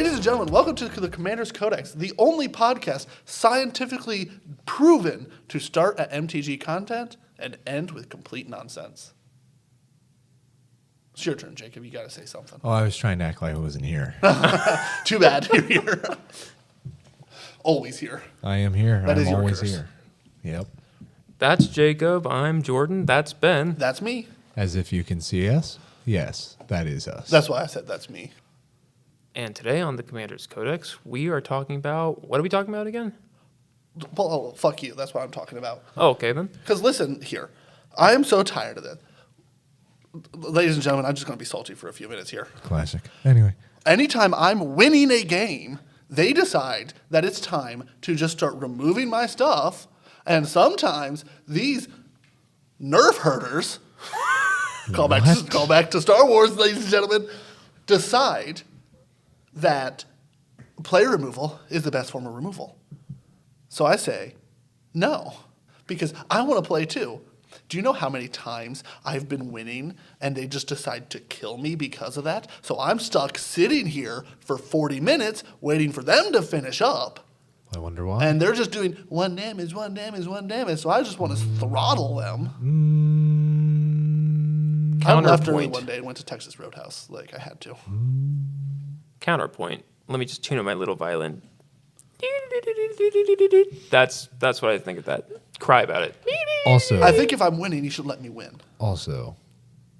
Ladies and gentlemen, welcome to the Commander's Codex, the only podcast scientifically proven to start at MTG content and end with complete nonsense. It's your turn, Jacob. You got to say something. Oh, I was trying to act like I wasn't here. Too bad. You're here. Always here. I am here. That I'm is your always curse. here. Yep. That's Jacob. I'm Jordan. That's Ben. That's me. As if you can see us. Yes, that is us. That's why I said that's me. And today on the Commander's Codex, we are talking about... What are we talking about again? Well, fuck you. That's what I'm talking about. Oh, okay then. Because listen here. I am so tired of this. Ladies and gentlemen, I'm just going to be salty for a few minutes here. Classic. Anyway. Anytime I'm winning a game, they decide that it's time to just start removing my stuff. And sometimes these nerf herders, call back to Star Wars, ladies and gentlemen, decide that player removal is the best form of removal. So I say no, because I want to play too. Do you know how many times I've been winning and they just decide to kill me because of that? So I'm stuck sitting here for 40 minutes waiting for them to finish up. I wonder why. And they're just doing one damage. So I just want to throttle them. I left early one day and went to Texas Roadhouse. Like, I had to. Counterpoint. Let me just tune up my little violin. That's what I think of that. Cry about it. Also, I think if I'm winning, you should let me win. Also,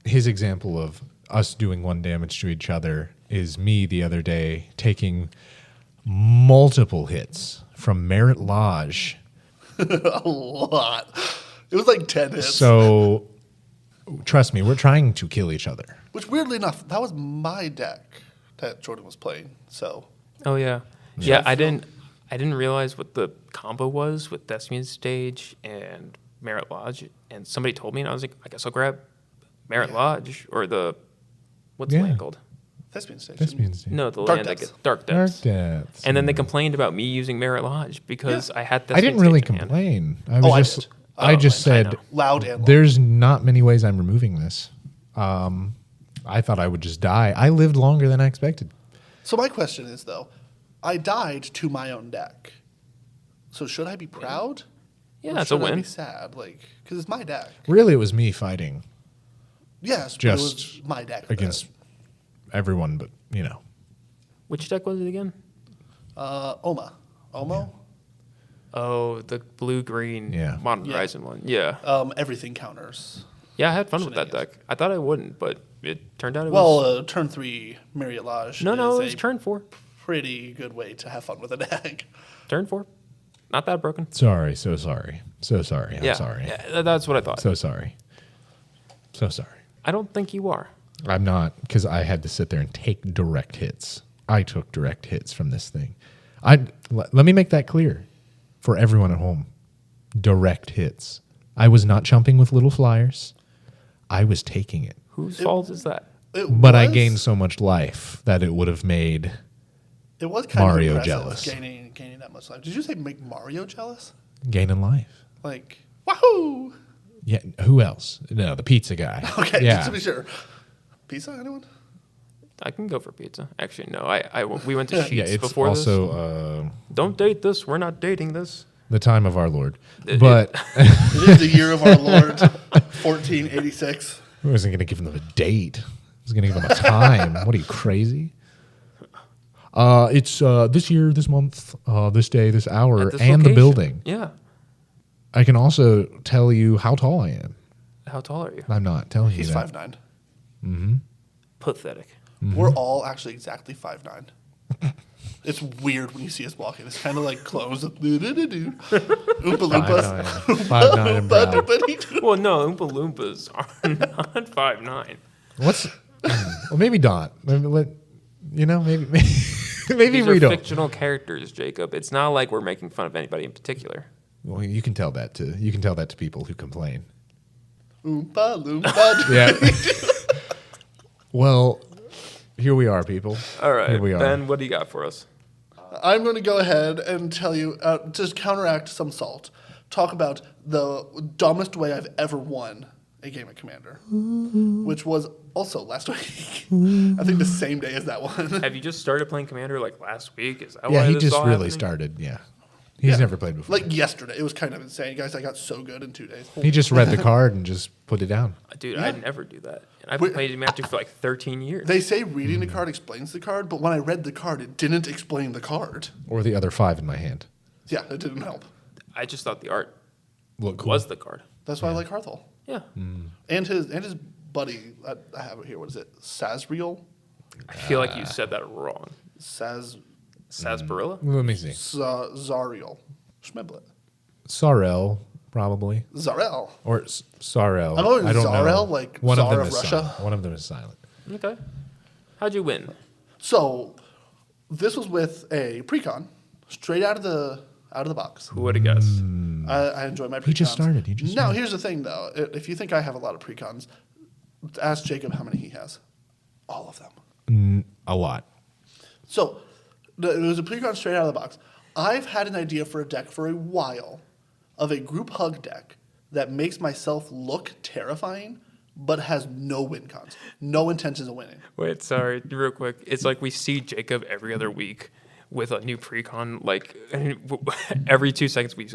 his example of us doing one damage to each other is me the other day taking multiple hits from Merit Lodge. A lot. It was like 10 hits. So, trust me, we're trying to kill each other. Which, weirdly enough, that was my deck that Jordan was playing. So, Oh, yeah. Yeah, I didn't realize what the combo was with Thespian Stage and Merit Lodge. And somebody told me, and I was like, I guess I'll grab Merit Lodge or the... What's the land called? Thespian Station. Thespian Stage. No, the Dark land Depths. that gets Dark Depths. Dark Depths. And then they complained about me using Merit Lodge because I had Thespian I didn't really Stage in hand. complain. I I was just, did. I just said, Loud and long. there's not many ways I'm removing this. I thought I would just die. I lived longer than I expected. So my question is, though, I died to my own deck. So should I be proud? Yeah, Or that's a should I be win. sad? Like, because it's my deck. Really, it was me fighting Yes, but Just it was my deck. against everyone, but, you know. Which deck was it again? Oma. Omo? Oh, the blue-green Yeah. Modern Yeah. Horizon one. Yeah. Everything counters. Yeah, I had fun with that Shenanigans. deck. I thought I wouldn't, but it turned out it was... Well, turn 3 Marriott Lodge No, is it was a turn 4. pretty good way to have fun with a deck. Turn 4. Not that broken. Sorry, so sorry. So sorry. I'm yeah. sorry. Yeah, that's what I thought. So sorry. So sorry. I don't think you are. I'm not, because I had to sit there and take direct hits. I took direct hits from this thing. Let me make that clear for everyone at home. Direct hits. I was not jumping with little flyers. I was taking it. Whose fault is that? But I gained so much life that it would have made It was kind Mario of impressive jealous. Gaining that much life. Did you say make Mario jealous? gaining life. Like, wahoo! Yeah, who else? No, the pizza guy. Okay, yeah. just to be sure. Pizza, anyone? I can go for pizza. Actually, no. We went to Sheets Yeah, it's before also this. Don't date this. We're not dating this. the time of our Lord. But It is the year of our Lord, 1486. I wasn't going to give them a date. I was going to give them a time. What are you, crazy? It's this year, this month, this day, this hour, At this and the location. building. Yeah. I can also tell you how tall I am. How tall are you? I'm not telling He's you that. 5'9". Pathetic. We're all actually exactly 5'9". It's weird when you see us walking. It's kind of like clones. Oompa Loompas. 5'9" and proud. Oompa Well, no, Oompa Loompas are not 5'9". What's... well, maybe Dot. Maybe maybe These are Rito. fictional characters, Jacob. It's not like we're making fun of anybody in particular. Well, you can tell that to people who complain. Oompa Loompa. Yeah. Well, here we are, people. All right, Here we are. Ben, what do you got for us? I'm going to go ahead and tell you, to counteract some salt, talk about the dumbest way I've ever won a game of Commander, which was also last week, I think the same day as that one. Have you just started playing Commander like last week? Is that Yeah, why he this just all really happening? started. Yeah. He's never played before. Like yesterday, it was kind of insane, guys. I got so good in 2 days. He just read the card and just put it down. Dude, Yeah. I'd never do that. And I've played Magic for like 13 years. They say reading the card explains the card, but when I read the card, it didn't explain the card. Or the other 5 in my hand. Yeah, it didn't help. I just thought the art Look cool. was the card. That's why I like Hearthol. Yeah. And his buddy, I have it here. What is it? Sazriel? I feel like you said that wrong. Sarsaparilla? Let me see. Zariel. Schmeblet. Sorrel, probably. Zarel. Or Sorrel. I'm going I don't Zarel, know. like One of Tsar them of is Russia. silent. One of them is silent. Okay. How'd you win? So this was with a precon, straight out of the box. Who would have guessed? I enjoy my precons. He just started. Now, here's the thing, though. If you think I have a lot of precons, ask Jacob how many he has. All of them. A lot. So it was a precon straight out of the box. I've had an idea for a deck for a while of a group hug deck that makes myself look terrifying, but has no win cons, no intentions of winning. Wait, sorry, real quick. It's like we see Jacob every other week with a new precon. Like every 2 seconds, we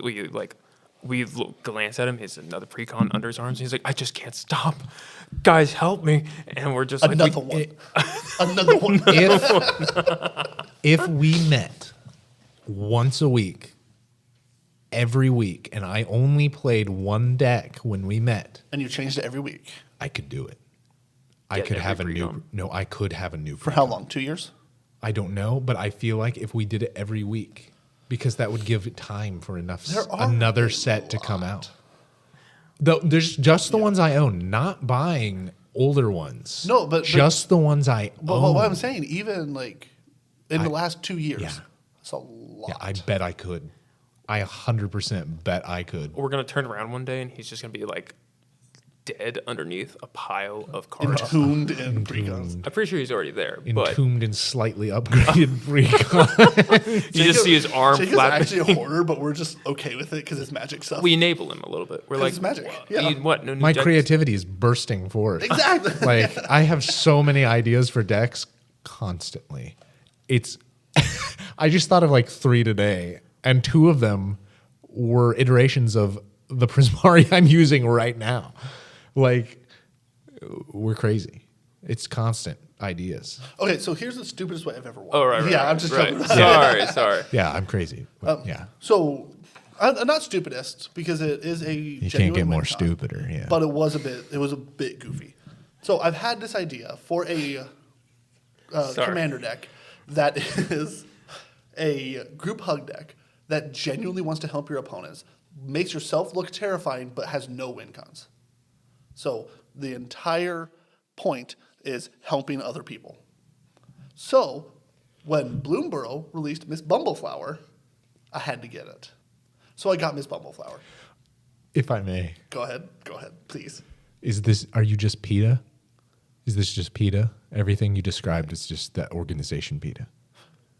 glance at him. He's another precon under his arms. And he's like, I just can't stop. Guys, help me! And we're just Another like, one. Another one. If we met once a week, every week, and I only played one deck when we met, And you changed it every week. I could do it. I Get could every have a new. precon. No, I could have a new. For how long? 2 years? I don't know, but I feel like if we did it every week, because that would give it time for another set to come out. There's just the ones I own, not buying older ones. No, but just the ones I But own. what I'm saying, even like in the last 2 years, yeah. that's a lot. Yeah, I bet I could. I 100% bet I could. we're gonna turn around one day and he's just gonna be like dead underneath a pile of cards. Entombed in precons. I'm pretty sure he's already there, but Entombed in slightly upgraded recon. you just see his arm Jacob's flapping. actually a hoarder, but we're just okay with it because it's magic stuff. We enable him a little bit. We're like, it's magic. "What? Yeah. What? No new My decks?" creativity is bursting forth. Exactly. Like I have so many ideas for decks constantly. It's I just thought of like 3 today, and 2 of them were iterations of the Prismari I'm using right now. Like we're crazy. It's constant ideas. Okay, so here's the stupidest way I've ever won. Oh, right. Yeah, right, I'm just right. joking. Sorry. Yeah, I'm crazy. But yeah. So, I'm not stupidest because it is a You can't get more stupider, yeah. But it was a bit goofy. So I've had this idea for a commander deck that is a group hug deck that genuinely wants to help your opponents, makes yourself look terrifying, but has no win cons. So the entire point is helping other people. So when Bloomborough released Miss Bumbleflower, I had to get it. So I got Miss Bumbleflower. If I may. Go ahead, please. Are you just PETA? Is this just PETA? Everything you described is just that organization PETA.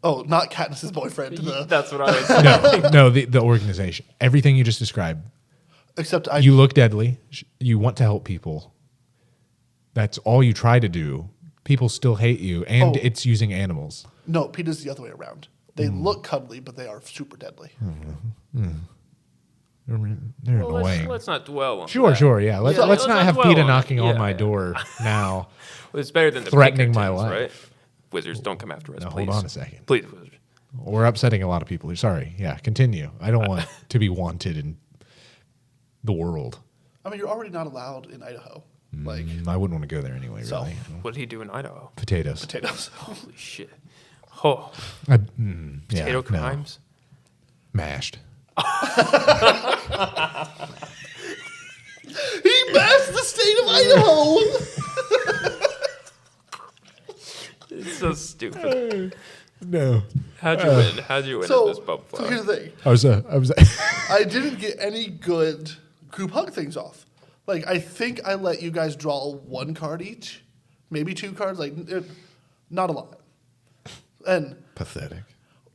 Oh, not Katniss's boyfriend. That's what I was saying. No, the organization. Everything you just described. Except You look deadly. You want to help people. That's all you try to do. People still hate you, and it's using animals. No, PETA's the other way around. They look cuddly, but they are super deadly. They're Well, annoying. let's not dwell on Sure, that. sure, yeah. Let's let's not not have dwell PETA on it. knocking on Yeah, my yeah. door now. Well, it's better than the Threatening my Pinkertons, life. right? Wizards, don't come after us, Now, please. hold on a second. Please, Wizards. We're upsetting a lot of people. Sorry. Yeah, continue. I don't want to be wanted in the world. I mean, you're already not allowed in Idaho. Like I wouldn't want to go there anyway, So- really. What did he do in Idaho? Potatoes. potatoes. Holy shit. Oh, Yeah, potato no. crimes? Mashed. He bashed the state of Idaho. It's so stupid. No. How'd you win? How'd you win So, at this bump so here's the thing. I was I didn't get any good group hug things off. Like, I think I let you guys draw 1 card each, maybe 2 cards, not a lot. And pathetic.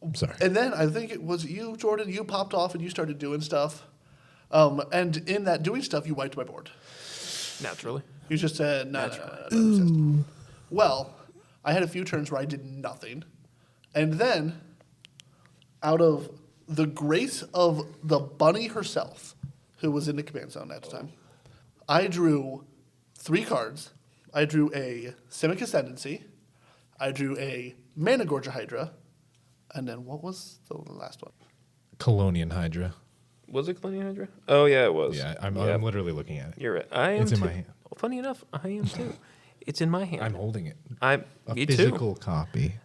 I'm sorry. And then I think it was you, Jordan, you popped off and you started doing stuff. And in that doing stuff, you wiped my board. Naturally. You just said, no, don't exist. Well, I had a few turns where I did nothing. And then, out of the grace of the bunny herself, who was in the command zone at the time, I drew 3 cards. I drew a Simic Ascendancy. I drew a Mana Gorger Hydra. And then what was the last one? Colonian Hydra. Was it Colonial Hydra? Oh, yeah, it was. Yeah, I'm literally looking at it. You're right. I am It's too. in my hand. Well, funny enough, I am too. It's in my hand. I'm holding it. Me Physical too. copy.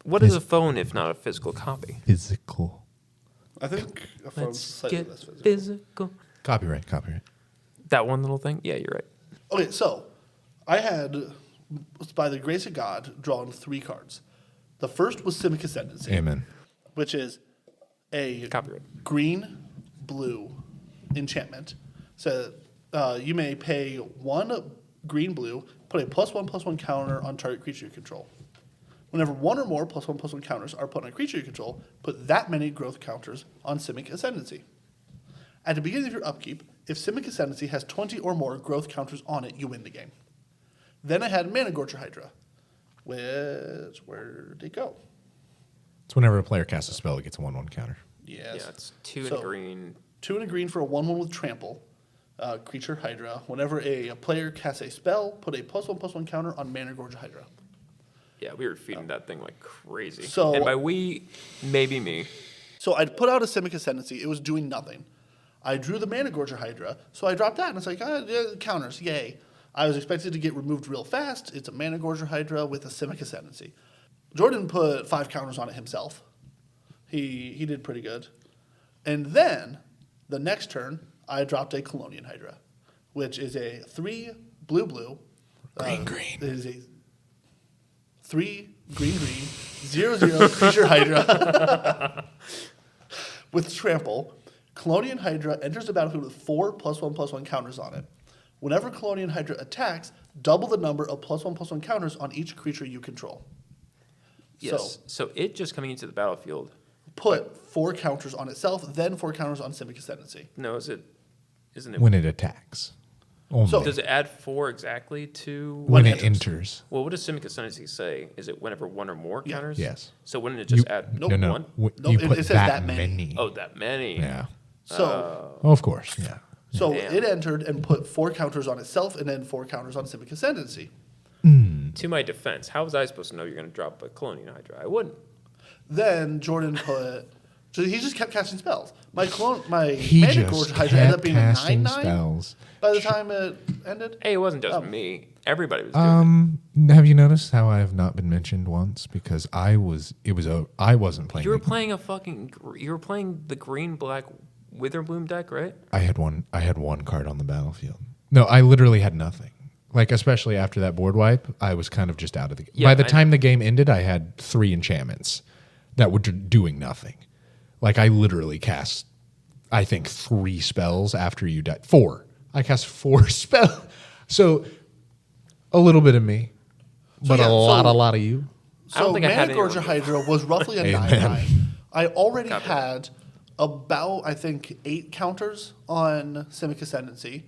What is a phone if not a physical copy? Physical. I think a phone's Let's slightly get less physical. physical. Copyright. That one little thing? Yeah, you're right. Okay, so I had, by the grace of God, drawn 3 cards. The first was Simic Ascendancy, Amen. which is a Copyright. green-blue enchantment. So you may pay 1 green-blue, put a +1/+1 counter on target creature you control. Whenever 1 or more +1/+1 counters are put on a creature you control, put that many growth counters on Simic Ascendancy. At the beginning of your upkeep, if Simic Ascendancy has 20 or more growth counters on it, you win the game. Then I had Mana Gorger Hydra, which, where'd it go? It's whenever a player casts a spell, it gets a 1/1 counter. Yes. Yeah, it's 2 So- in green. 2 and a green for a 1/1 with Trample, creature Hydra. Whenever a player casts a spell, put a +1/+1 counter on Mana Gorger Hydra. Yeah, we were feeding that thing like crazy. So- and by we, maybe me. So I put out a Simic Ascendancy. It was doing nothing. I drew the Mana Gorger Hydra, so I dropped that, and it's like, yeah, counters, yay. I was expected to get removed real fast. It's a Mana Gorger Hydra with a Simic Ascendancy. Jordan put 5 counters on it himself. He did pretty good. And then, the next turn, I dropped a Colonian Hydra, which is a 3 blue. Green. It is a 3 green 0/0 creature Hydra with Trample. Colonian Hydra enters the battlefield with 4 +1/+1 counters on it. Whenever Colonian Hydra attacks, double the number of +1/+1 counters on each creature you control. Yes. So it just coming into the battlefield. Put 4 counters on itself, then 4 counters on Simic Ascendancy. No, isn't it? When it attacks. Only. So- Does it add 4 exactly to? when when it it enters. Well, what does Simic Ascendancy say? Is it whenever 1 or more Yeah. counters? Yes. So wouldn't it just You- add Nope. No. 1? Nope, You it put says that that many. many. Oh, that many. Yeah. So, Oh, of course. Yeah. so Damn. it entered and put 4 counters on itself and then 4 counters on Simic Ascendancy. To my defense, how was I supposed to know you're going to drop a Colonial Hydra? I wouldn't. Then Jordan put. So he just kept casting spells. My He Mana just Gorger Hydra ended up kept being a casting 9/9 spells. by the time it ended. Hey, it wasn't just me. Everybody was doing Have you noticed how I have not been mentioned once? Because I wasn't it. playing. You were playing you were playing the green-black Witherbloom deck, right? I had one card on the battlefield. No, I literally had nothing. Like, especially after that board wipe, I was kind of just out of the game. Yeah, By the I time the game ended, I had 3 enchantments that were doing nothing. Like, I literally cast, I think, 3 spells after you died. 4. I cast 4 spells. So, a little bit of me, but yeah, a lot of you. I don't So think I had Mana any Gorger removal. Hydra was roughly a Amen. 9/9. I already Copy. had about, I think, 8 counters on Simic Ascendancy.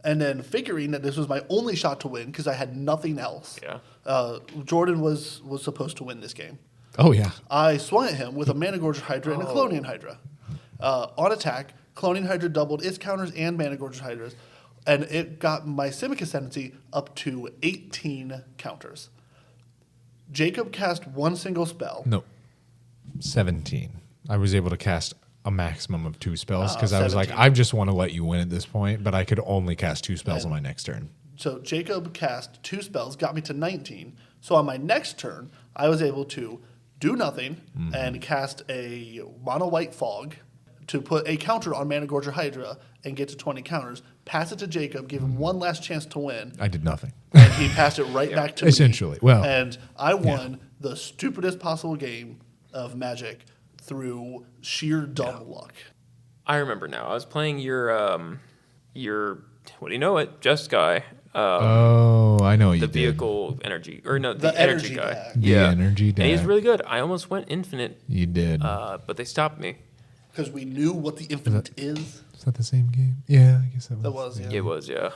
And then figuring that this was my only shot to win because I had nothing else. Yeah. Jordan was supposed to win this game. Oh, yeah. I swung at him with a Mana Gorger Hydra and a Colonian Hydra. On attack, Colonian Hydra doubled its counters and Mana Gorger Hydras, and it got my Simic Ascendancy up to 18 counters. Jacob cast 1 single spell. No, 17. I was able to cast a maximum of 2 spells because I was like, 17. I just want to let you win at this point, but I could only cast 2 spells on my next turn. So Jacob cast 2 spells, got me to 19. So on my next turn, I was able to do nothing and cast a mono white fog to put a counter on Mana Gorger Hydra and get to 20 counters. Pass it to Jacob, give him one last chance to win. I did nothing. And he passed it right back to me. Essentially, well, And I won the stupidest possible game of Magic through sheer dumb luck. I remember now. I was playing your what do you know it? Just guy. Oh, I know what you The did. vehicle energy or no, The the energy energy guy. deck. The energy And he's deck. really good. I almost went infinite, You did. but they stopped me. Because we knew what the infinite is. Is that the same game? Yeah, I guess that was. That was, yeah. It was, yeah.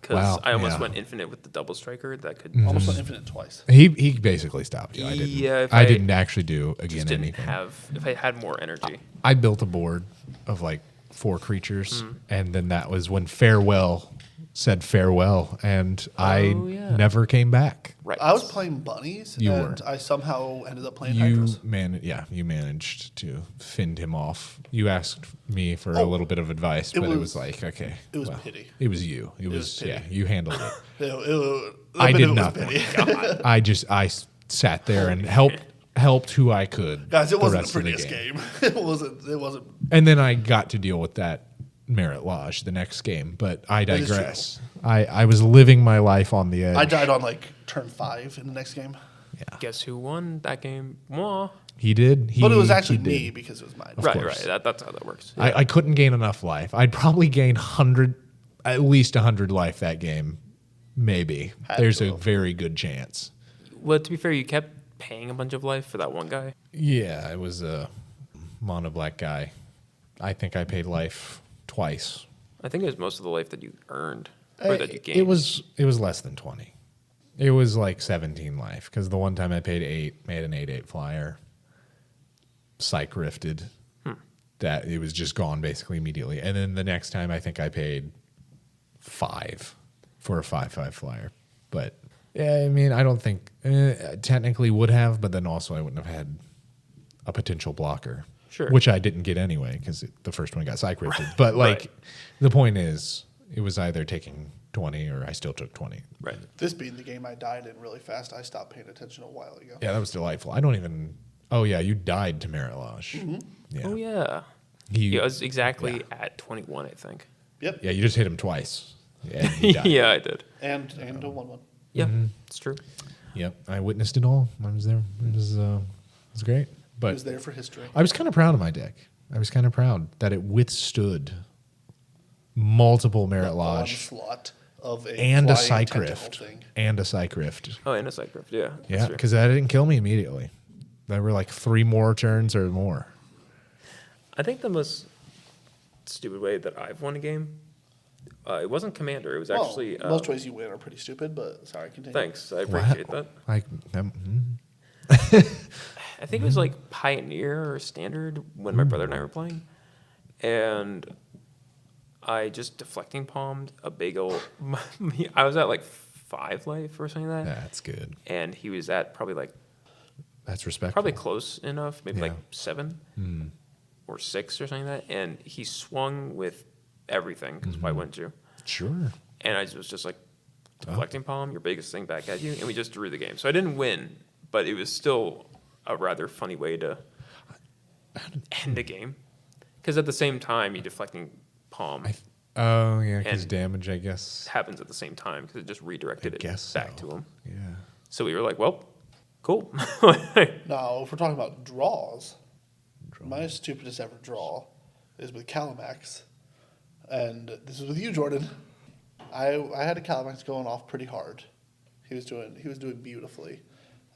Because Wow, I almost yeah. went infinite with the double striker. That could Almost went infinite twice. He basically stopped you. I didn't. Yeah, if I I didn't actually do just again didn't anything. if I had more energy. I built a board of like 4 creatures, Mm-hmm. and then that was when farewell said farewell, and I yeah. never came back. Right. I was playing bunnies, You and were. I somehow ended up playing You hydras. you managed to fend him off. You asked me for a Oh, little bit of advice, it but it was- was like, okay, it was pity. It was you. It was pity. yeah. You handled it. I did nothing. I sat there and helped who I could. Guys, it the wasn't rest the of the prettiest game. It wasn't. And then I got to deal with that Merit Lodge the next game, but I is true. digress. I was living my life on the edge. I died on like turn 5 in the next game. Yeah, Guess who won that game? Moi. he did. But it was actually he did. me because it was mine. Right, course. That's how that works. I couldn't gain enough life. I'd probably gain at least 100 life that game. Maybe. Had There's to a have. very good chance. Well, to be fair, you kept paying a bunch of life for that one guy. Yeah, it was a mono black guy. I think I paid life twice. I think it was most of the life that you earned or that you gained. It was less than 20. It was like 17 life because the one time I paid 8, made an 8/8 flyer, psych rifted. That it was just gone basically immediately. And then the next time I think I paid 5 for a 5/5 flyer. But yeah, I mean, I don't think technically would have, but then also I wouldn't have had a potential blocker. Sure. Which I didn't get anyway because the first one got psych rifted. But like, Right. the point is, it was either taking 20 or I still took 20. right. This being the game I died in really fast, I stopped paying attention a while ago. Yeah, that was delightful. I don't even. Oh yeah, you died to Merit Lodge. Yeah. Oh yeah. He- Yeah, it was exactly yeah. at 21, I think. Yep. Yeah, you just hit him twice. Yeah, he died. Yeah, I did. And a 1/1. Yeah, Mm-hmm. it's true. Yep, I witnessed it all. I was there. It was great. It But was there for history. I was kind of proud of my deck. I was kind of proud that it withstood multiple Merit Lodge Onslaught of a and a flying Psych tentacle Rift. thing. And a Psych Rift. Oh, and a Psych Rift, yeah. Yeah, that's true. because that didn't kill me immediately. There were like 3 more turns or more. I think the most stupid way that I've won a game, it wasn't Commander. It was Well, actually. most ways you win are pretty stupid, but sorry, continue. Thanks, I appreciate that. Like, I think it was like Pioneer or Standard when my brother and I were playing, and I just deflecting palmed a big old. I was at like 5 life or something like that, that's good. and he was at probably like That's respectful. probably close enough, maybe like Yeah. 7 or 6 or something like that, and he swung with everything because why wouldn't you? Sure. And I was just like, deflecting palm, your biggest thing back at you, and we just drew the game. So I didn't win, but it was still a rather funny way to end a game. Because at the same time, you deflecting palm Oh, yeah, because And- damage, I guess. happens at the same time because it just redirected it guess back so. to him. Yeah. So we were like, well, cool. Now, if we're talking about draws, my stupidest ever draw is with Calamax. And this is with you, Jordan. I had a Calamax going off pretty hard. He was doing beautifully.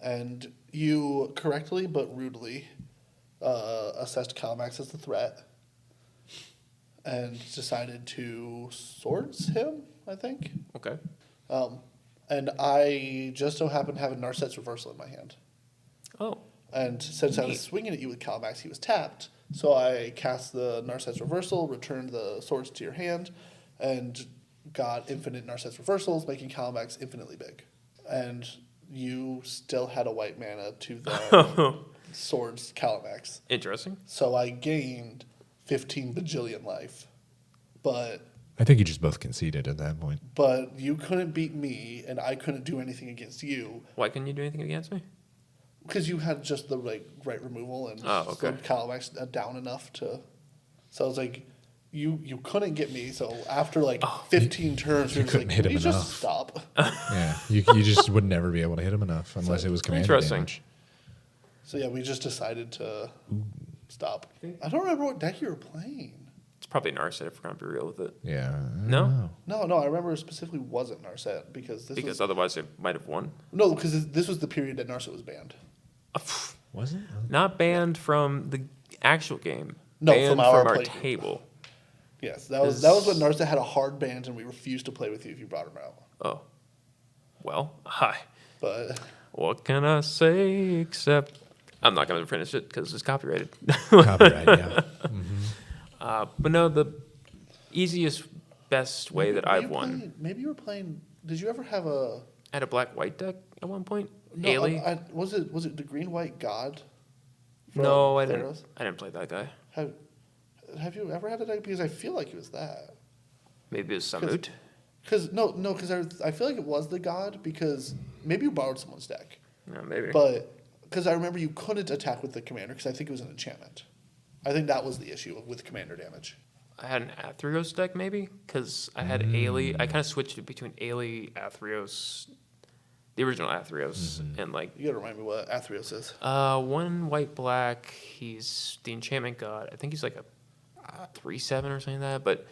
And you correctly but rudely assessed Calamax as the threat and decided to swords him, I think. Okay. And I just so happened to have a Narset's Reversal in my hand. Oh, And since I was swinging at you with Calamax, he was tapped. So I cast the Narset's Reversal, returned the swords to your hand, and got infinite Narset's Reversals, making Calamax infinitely big. And you still had a white mana to the swords Calamax. interesting. So I gained 15 bajillion life. But I think you just both conceded at that point. you couldn't beat me, and I couldn't do anything against you. Why couldn't you do anything against me? Because you had just the right removal and Oh, okay. slowed Calamax down enough to. So I was like, you couldn't get me. So after like 15 turns, you're just couldn't like, hit can him we just enough. stop? Yeah, you just would never be able to hit him enough unless it was commander Interesting. damage. So yeah, we just decided to stop. I don't remember what deck you were playing. It's probably Narset if we're going to be real with it. Yeah. I No? don't know. No, I remember it specifically wasn't Narset because this Because was otherwise it might have won. no, because this was the period that Narset was banned. Was it? Not banned from the actual game. No, banned from our our play group. table. Yes, that was when Narsa had a hard ban and we refused to play with you if you brought him out. Oh. Well, hi. But What can I say except I'm not going to finish it because it's copyrighted. Copyright, yeah. But no, the easiest, best way that I've won. Maybe you were playing. Did you ever have a? I had a black-white deck at one point. No, Ailey. was it the green-white god? No, I Theros? didn't play that guy. Have you ever had a deck? Because I feel like it was that. Maybe it was Samut. Because I feel like it was the god because maybe you borrowed someone's deck. Yeah, maybe. But because I remember you couldn't attack with the commander because I think it was an enchantment. I think that was the issue with commander damage. I had an Athreos deck maybe because I had Ailey. I kind of switched it between Ailey, Athreos, the original Athreos, and like. You gotta remind me what Athreos is. One white black. He's the enchantment god. I think he's like a 3/7 or something like that. But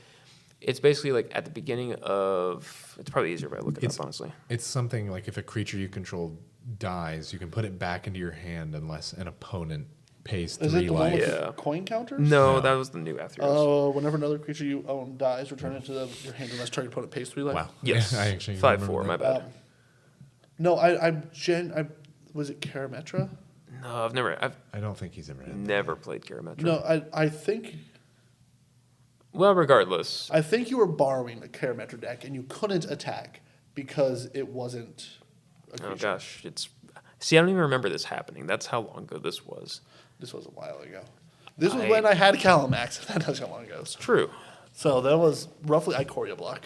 it's basically like at the beginning of. It's probably easier if I look it up honestly. It's something like if a creature you control dies, you can put it back into your hand unless an opponent pays 3 Is it the one life. with the coin counters? No, that was the new Athreos. Oh, whenever another creature you own dies, return it to your hand unless target opponent pays 3 life. Wow. Yes. Yeah, I actually 5/4. My bad. No, was it Karametra? No, I've I don't think he's ever had that. never played Karametra. No, I think Well, regardless, you were borrowing a Karametra deck and you couldn't attack because it wasn't a creature. oh gosh, see, I don't even remember this happening. That's how long ago this was. This was a while ago. This was when I had Calamax. That's how long ago. It's true. So that was roughly Ikoria block.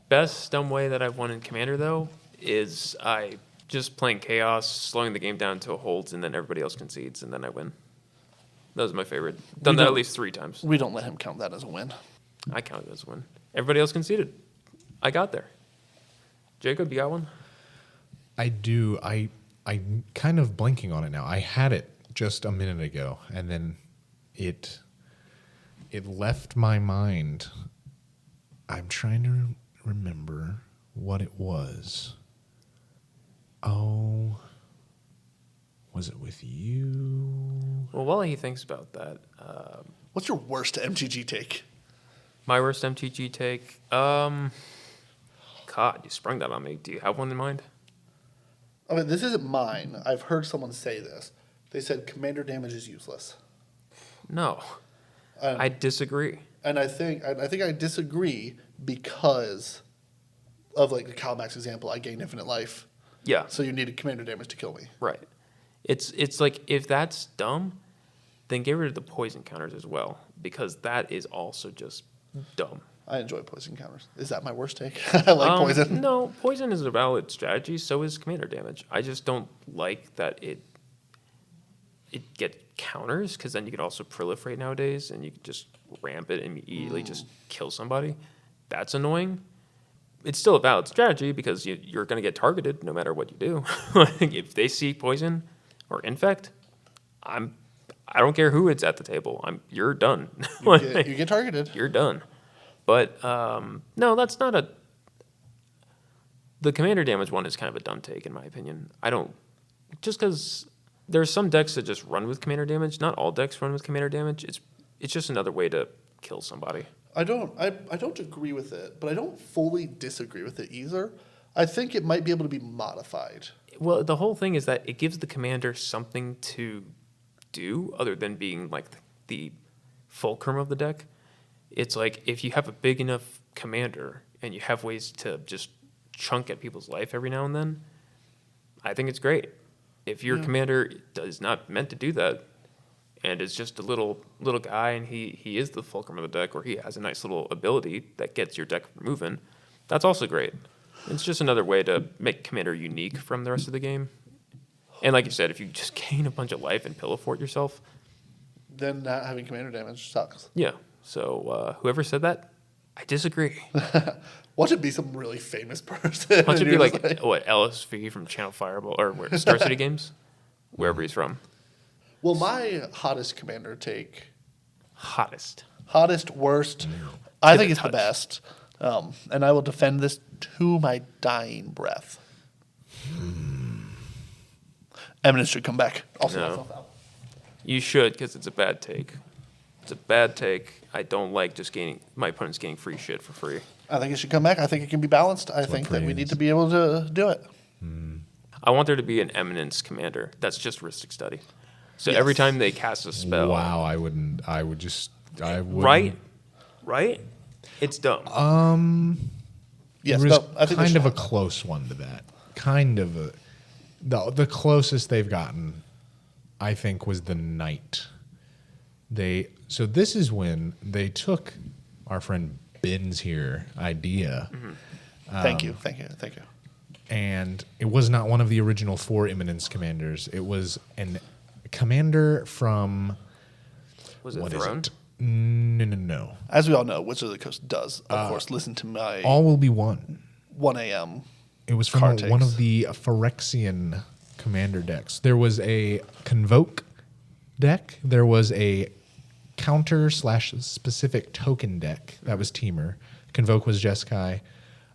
Best dumb way that I've won in Commander though is I just playing Chaos, slowing the game down to a hold, and then everybody else concedes, and then I win. That was my favorite. Done that at least 3 times. We don't let him count that as a win. I counted it as a win. Everybody else conceded. I got there. Jacob, you got one? I do. I'm kind of blanking on it now. I had it just a minute ago, and then it left my mind. I'm trying to remember what it was. Oh, was it with you? Well, while he thinks about that, What's your worst MTG take? my worst MTG take. God, you sprung that on me. Do you have one in mind? I mean, this isn't mine. I've heard someone say this. They said commander damage is useless. No, I disagree. And I think I disagree because of like the Calmax example. I gained infinite life, Yeah, so you needed commander damage to kill me. right. It's like if that's dumb, then get rid of the poison counters as well because that is also just dumb. I enjoy poison counters. Is that my worst take? I like poison. No, poison is a valid strategy. So is commander damage. I just don't like that it get counters because then you could also proliferate nowadays and you could just ramp it and immediately just kill somebody. That's annoying. It's still a valid strategy because you're going to get targeted no matter what you do. If they see poison or infect, I don't care who it's at the table. You're done. You get targeted. You're done. But no, that's not a. The commander damage one is kind of a dumb take in my opinion. I don't just because there's some decks that just run with commander damage. Not all decks run with commander damage. It's just another way to kill somebody. I don't agree with it, but I don't fully disagree with it either. I think it might be able to be modified. Well, the whole thing is that it gives the commander something to do other than being like the fulcrum of the deck. It's like if you have a big enough commander and you have ways to just chunk at people's life every now and then, I think it's great. If your commander is not meant to do that and is just a little guy and he is the fulcrum of the deck or he has a nice little ability that gets your deck moving, that's also great. It's just another way to make commander unique from the rest of the game. And like you said, if you just gain a bunch of life and pillow fort yourself, Then not having commander damage sucks. yeah. So whoever said that, I disagree. Watch it be some really famous person. Watch it and be you're just like what LSV from Channel Fireball or Star City Games, wherever he's from. Well, my hottest commander take, Hottest. worst, I think it it's the touch. best. And I will defend this to my dying breath. Eminence should come back. Also, No. You should because it's a bad take. It's a bad take. I don't like just my opponents getting free shit for free. I think it should come back. I think it can be balanced. I think that we need to be able to do it. I want there to be an Eminence commander. That's just Rhystic Study. So every time they cast a spell. Wow, I wouldn't. I would just. I would. Right. It's dumb. Yes, There was I think kind of a close one to that. Kind of a. The closest they've gotten, I think, was the Knight. So this is when they took our friend Ben's here idea. Thank you. And it was not one of the original 4 Imminence commanders. It was an commander from. Was it what is Throne? it? No. As we all know, Wizard of the Coast does, of course, listen to my All will be one. 1 a.m. It was from Card one takes. of the Phyrexian commander decks. There was a Convoke deck. There was a counter/specific token deck. That was Teamer. Convoke was Jeskai.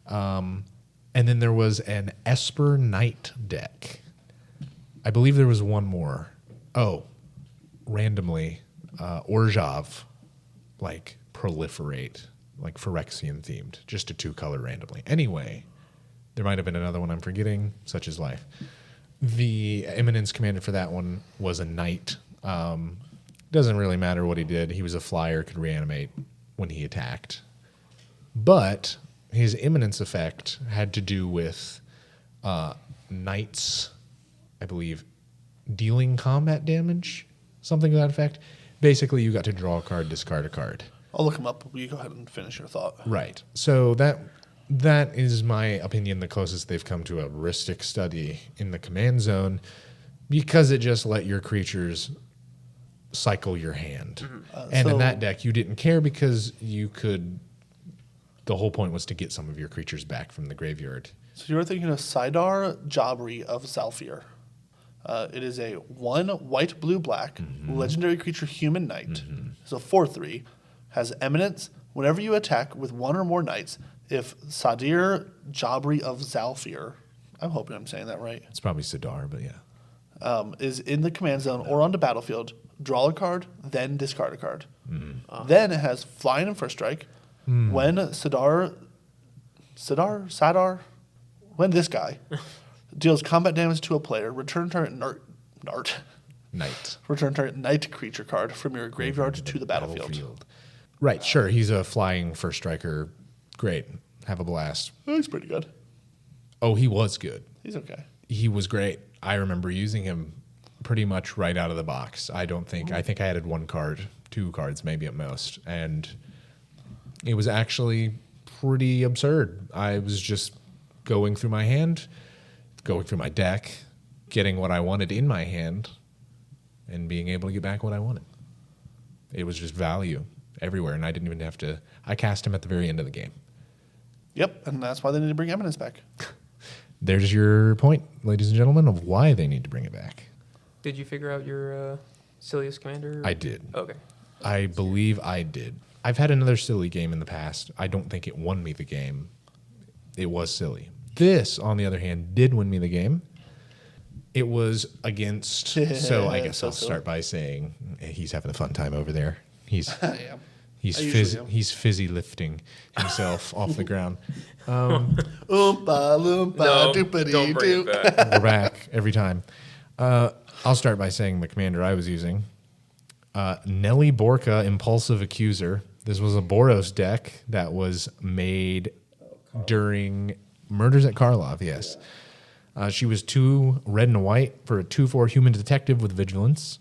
And then there was an Esper Knight deck. I believe there was one more. Oh, randomly, Orzhov, proliferate, Phyrexian themed, just a 2-color randomly. Anyway, there might have been another one I'm forgetting, such as life. The Eminence commander for that one was a Knight. Doesn't really matter what he did. He was a flyer, could reanimate when he attacked. But his Imminence effect had to do with Knights, I believe, dealing combat damage, something to that effect. Basically, you got to draw a card, discard a card. I'll look them up. You go ahead and finish your thought. Right. So that is my opinion, the closest they've come to a Rhystic Study in the command zone, because it just let your creatures cycle your hand. And in that deck, you didn't care because you could. The whole point was to get some of your creatures back from the graveyard. So you're thinking of Sidar Jabri of Zalfir. It is a 1 white, blue, black legendary creature human knight. It's a 4/3. Has Eminence. Whenever you attack with 1 or more knights, if Sadir Jabri of Zalfir, I'm hoping I'm saying that right, It's probably Sidar, but yeah. is in the command zone or on the battlefield, draw a card, then discard a card. Then it has flying and first strike. When when this guy deals combat damage to a player, return target return target knight creature card from your graveyard to the battlefield. Right, sure. He's a flying first striker. Great. Have a blast. He's pretty good. Oh, he was good. He's okay. He was great. I remember using him pretty much right out of the box. I think I added 1 card, 2 cards maybe at most. And it was actually pretty absurd. I was just going through my hand, going through my deck, getting what I wanted in my hand, and being able to get back what I wanted. It was just value everywhere, and I didn't even have to. I cast him at the very end of the game. Yep, and that's why they need to bring Eminence back. There's your point, ladies and gentlemen, of why they need to bring it back. Did you figure out your silliest commander? I did. Okay. I believe I did. I've had another silly game in the past. I don't think it won me the game. It was silly. This, on the other hand, did win me the game. It was against. So I guess I'll start by saying he's having a fun time over there. He's he's fizzy lifting himself off the ground. Oompa loompa doopity don't bring doo. it back. We're back every time. I'll start by saying the commander I was using. Nelly Borka, Impulsive Accuser. This was a Boros deck that was made during Murders at Karlov, yes. She was 2 red and white for a 2/4 human detective with vigilance.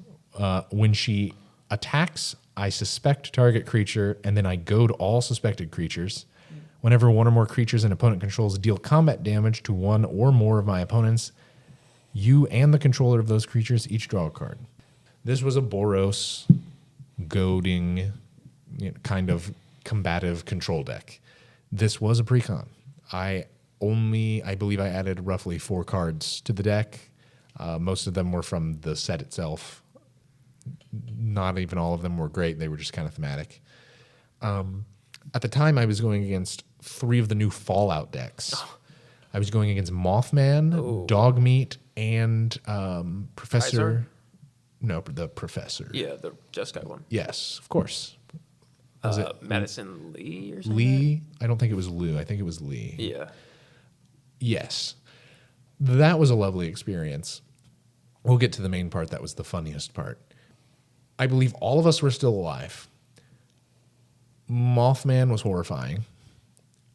When she attacks, I suspect target creature, and then I goad all suspected creatures. Whenever 1 or more creatures an opponent controls deal combat damage to 1 or more of my opponents, you and the controller of those creatures each draw a card. This was a Boros goading, kind of combative control deck. This was a precon. I believe I added roughly 4 cards to the deck. Most of them were from the set itself. Not even all of them were great. They were just kind of thematic. At the time, I was going against 3 of the new Fallout decks. I was going against Mothman, Dogmeat, and Professor... Kaiser? No, the professor. Yeah, the Just Guy one. Yes, of course. Was it Madison Lee or something? Lee? I don't think it was Lou. I think it was Lee. Yeah. Yes. That was a lovely experience. We'll get to the main part. That was the funniest part. I believe all of us were still alive. Mothman was horrifying.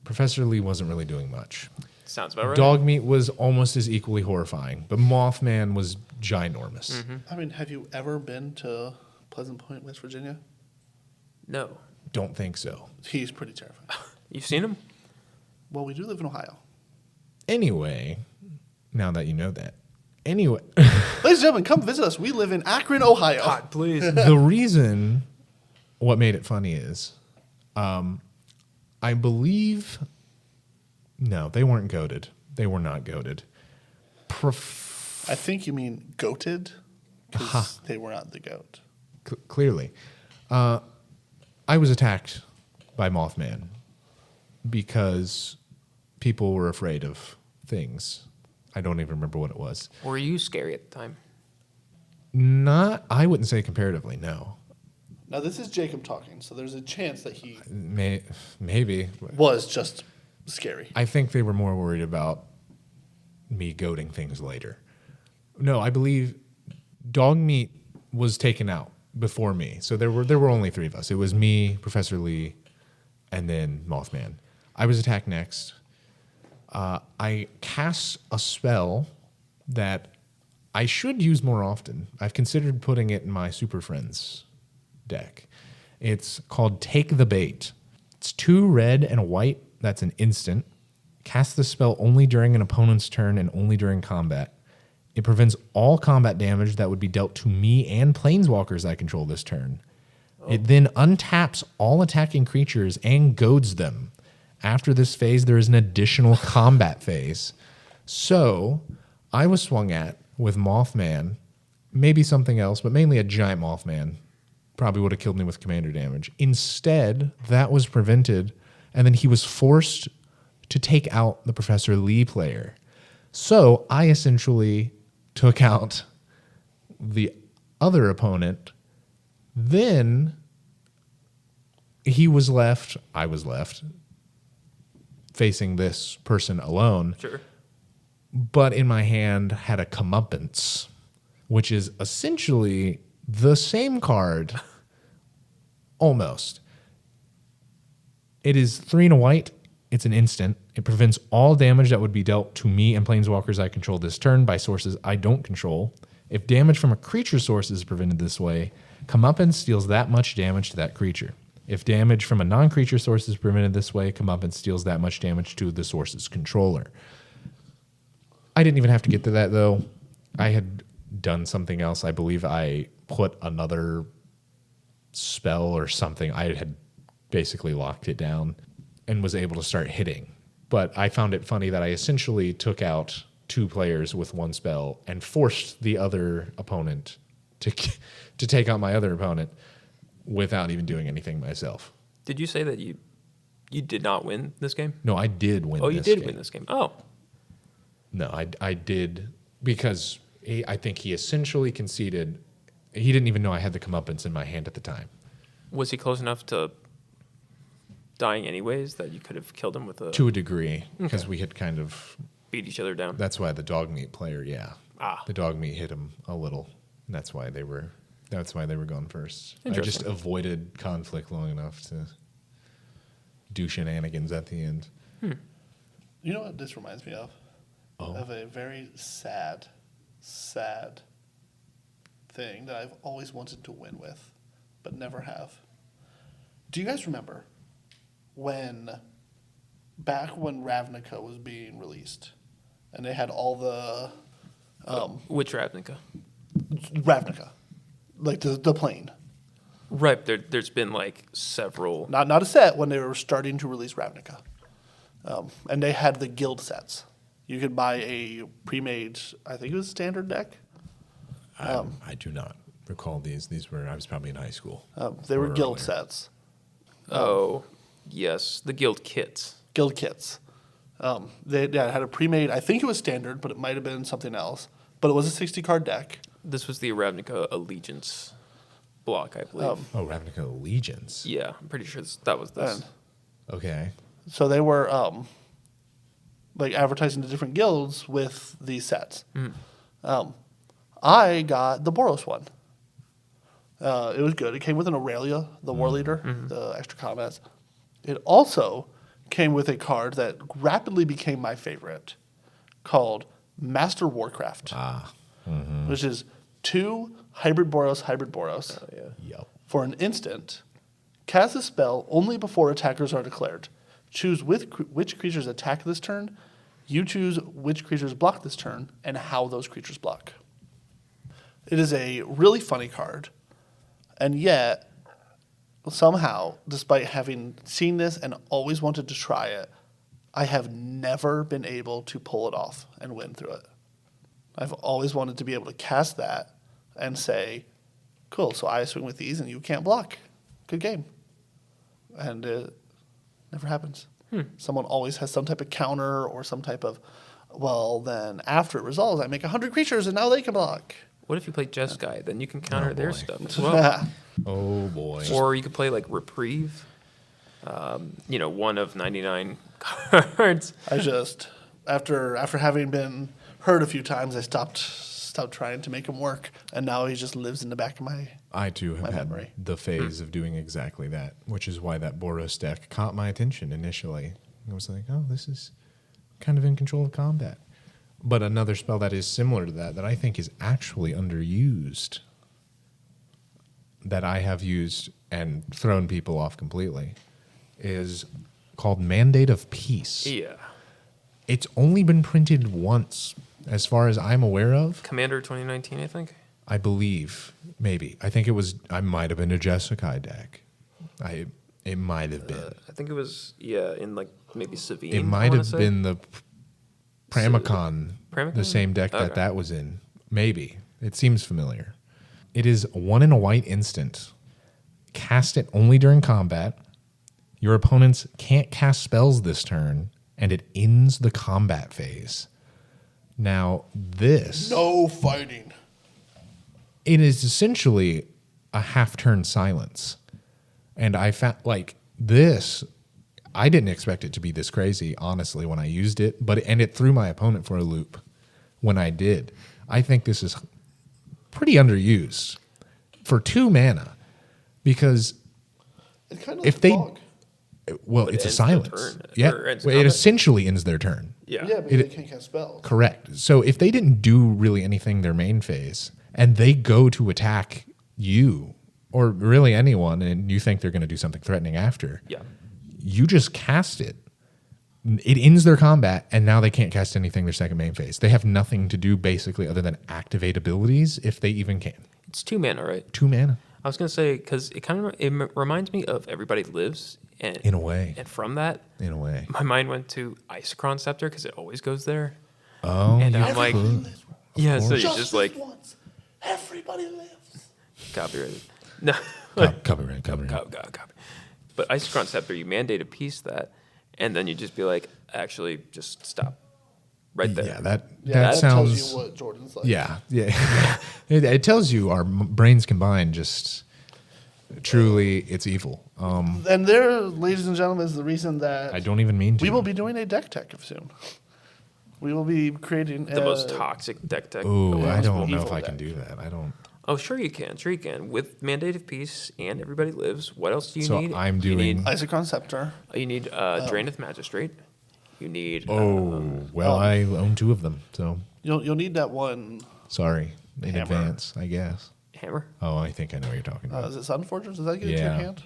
Professor Lee wasn't really doing much. Sounds about right. Dogmeat was almost as equally horrifying, but Mothman was ginormous. Mm-hmm. I mean, have you ever been to Pleasant Point, West Virginia? No. Don't think so. He's pretty terrifying. You've seen him? Well, we do live in Ohio. Anyway, now that you know that. Anyway, Ladies and gentlemen, come visit us. We live in Akron, Ohio. God, please. the reason what made it funny is I believe no, they weren't goated. They were not goated. I think you mean goated, because they were not the goat. Clearly. I was attacked by Mothman because people were afraid of things. I don't even remember what it was. Were you scary at the time? I wouldn't say comparatively, no. Now, this is Jacob talking, so there's a chance that he Maybe. was just scary. I think they were more worried about me goading things later. No, I believe Dogmeat was taken out before me. So there were only three of us. It was me, Professor Lee, and then Mothman. I was attacked next. I cast a spell that I should use more often. I've considered putting it in my Super Friends deck. It's called Take the Bait. It's 2 red and a white. That's an instant. Cast the spell only during an opponent's turn and only during combat. It prevents all combat damage that would be dealt to me and planeswalkers I control this turn. It then untaps all attacking creatures and goads them. After this phase, there is an additional combat phase. So I was swung at with Mothman, maybe something else, but mainly a giant Mothman. Probably would have killed me with commander damage. Instead, that was prevented, and then he was forced to take out the Professor Lee player. So I essentially took out the other opponent. Then he was left, I was left, facing this person alone. Sure. But in my hand had a comeuppance, which is essentially the same card, almost. It is 3 and a white. It's an instant. It prevents all damage that would be dealt to me and planeswalkers I control this turn by sources I don't control. If damage from a creature source is prevented this way, Comeuppance deals that much damage to that creature. If damage from a non-creature source is prevented this way, Comeuppance deals that much damage to the source's controller. I didn't even have to get to that, though. I had done something else. I believe I put another spell or something. I had basically locked it down and was able to start hitting. But I found it funny that I essentially took out 2 players with 1 spell and forced the other opponent to take out my other opponent without even doing anything myself. Did you say that you did not win this game? No, I did win. Oh, you did win this game. Oh. No, I did because I think he essentially conceded. He didn't even know I had the comeuppance in my hand at the time. Was he close enough to dying anyways that you could have killed him with a... To a degree, because we had kind of... beat each other down. That's why the Dogmeat player, yeah. Ah. The Dogmeat hit him a little. And that's why they were gone first. I just avoided conflict long enough to do shenanigans at the end. You know what this reminds me of? Oh. Of a very sad thing that I've always wanted to win with, but never have. Do you guys remember back when Ravnica was being released, and they had all the Which Ravnica? Ravnica, like the plane. Right, there's been like several. Not a set when they were starting to release Ravnica, and they had the guild sets. You could buy a pre-made, I think it was standard deck. I do not recall these. I was probably in high school. They were Or guild earlier. sets. Oh, yes, the guild kits. Guild kits. They had a pre-made, I think it was standard, but it might have been something else. But it was a 60-card deck. This was the Ravnica Allegiance block, I believe. Oh, Ravnica Allegiance. Yeah, I'm pretty sure that was this. And Okay. so they were like advertising to different guilds with these sets. I got the Boros one. It was good. It came with an Aurelia, the War Leader, the extra combats. It also came with a card that rapidly became my favorite, called Master Warcraft, which is 2 hybrid Boros. Oh, yeah. Yep. For an instant, cast a spell only before attackers are declared. Choose which creatures attack this turn. You choose which creatures block this turn and how those creatures block. It is a really funny card. And yet, somehow, despite having seen this and always wanted to try it, I have never been able to pull it off and win through it. I've always wanted to be able to cast that and say, cool, so I swing with these and you can't block. Good game. And it never happens. Someone always has some type of counter or some type of, well, then after it resolves, I make 100 creatures and now they can block. What if you play Jeskai? Then you can counter their boy. stuff as well. Oh boy. Or you could play like Reprieve. 1 of 99 cards. I just, after having been hurt a few times, I stopped trying to make him work, and now he just lives in the back of my. I too have my had memory. the phase of doing exactly that, which is why that Boros deck caught my attention initially. I was like, oh, this is kind of in control of combat. But another spell that is similar to that I think is actually underused, that I have used and thrown people off completely, is called Mandate of Peace. Yeah. It's only been printed once, as far as I'm aware of. Commander 2019, I think. I believe, maybe. I think I might have been a Jeskai deck. It might have been. I think it was, in like maybe Savine. It might have been the Pramicon, Pramicon? the same deck Okay. that was in. Maybe. It seems familiar. It is 1 in a white instant. Cast it only during combat. Your opponents can't cast spells this turn, and it ends the combat phase. Now, this... No fighting. It is essentially a half-turn silence. And I found, this... I didn't expect it to be this crazy, honestly, when I used it, and it threw my opponent for a loop when I did. I think this is pretty underused for 2 mana, because It's kind of if like they, fog. well, But it's it a ends their silence. turn, Yeah, or ends well, it combat. essentially ends their turn. Yeah. Yeah, but It- they can't cast spells. Correct. So if they didn't do really anything their main phase, and they go to attack you or really anyone, and you think they're going to do something threatening after, Yeah. you just cast it. It ends their combat, and now they can't cast anything their second main phase. They have nothing to do basically other than activate abilities, if they even can. It's 2 mana, right? 2 mana, I was going to say, because it reminds me of Everybody Lives. And, in a way. And from that, In a way. my mind went to Isochron Scepter because it always goes there. Oh, And you I'm like, could. yeah, so course. you're just like, once. Everybody lives. copyrighted. No. Copyright. Copy. But Isochron Scepter, you mandate a piece that, and then you just be like, actually, just stop right there. Yeah, that That sounds... tells you what Jordan's like. Yeah. It tells you our brains combined just truly it's evil. And there, ladies and gentlemen, is the reason that I don't even mean to. we will be doing a deck tech soon. We will be creating The most toxic deck tech. Ooh, I most don't know evil if I can deck. do that. I don't. Oh, sure you can. Sure you can. With Mandate of Peace and Everybody Lives, what else do you So need? I'm You doing- need, Isochron Scepter. you need Draenith Magistrate. You need... Oh, well, I own 2 of them, so You'll need that one. sorry in Hammer. advance, I guess. Hammer? Oh, I think I know what you're talking about. Is it Sunforgers? Does that get into your Yeah. hand?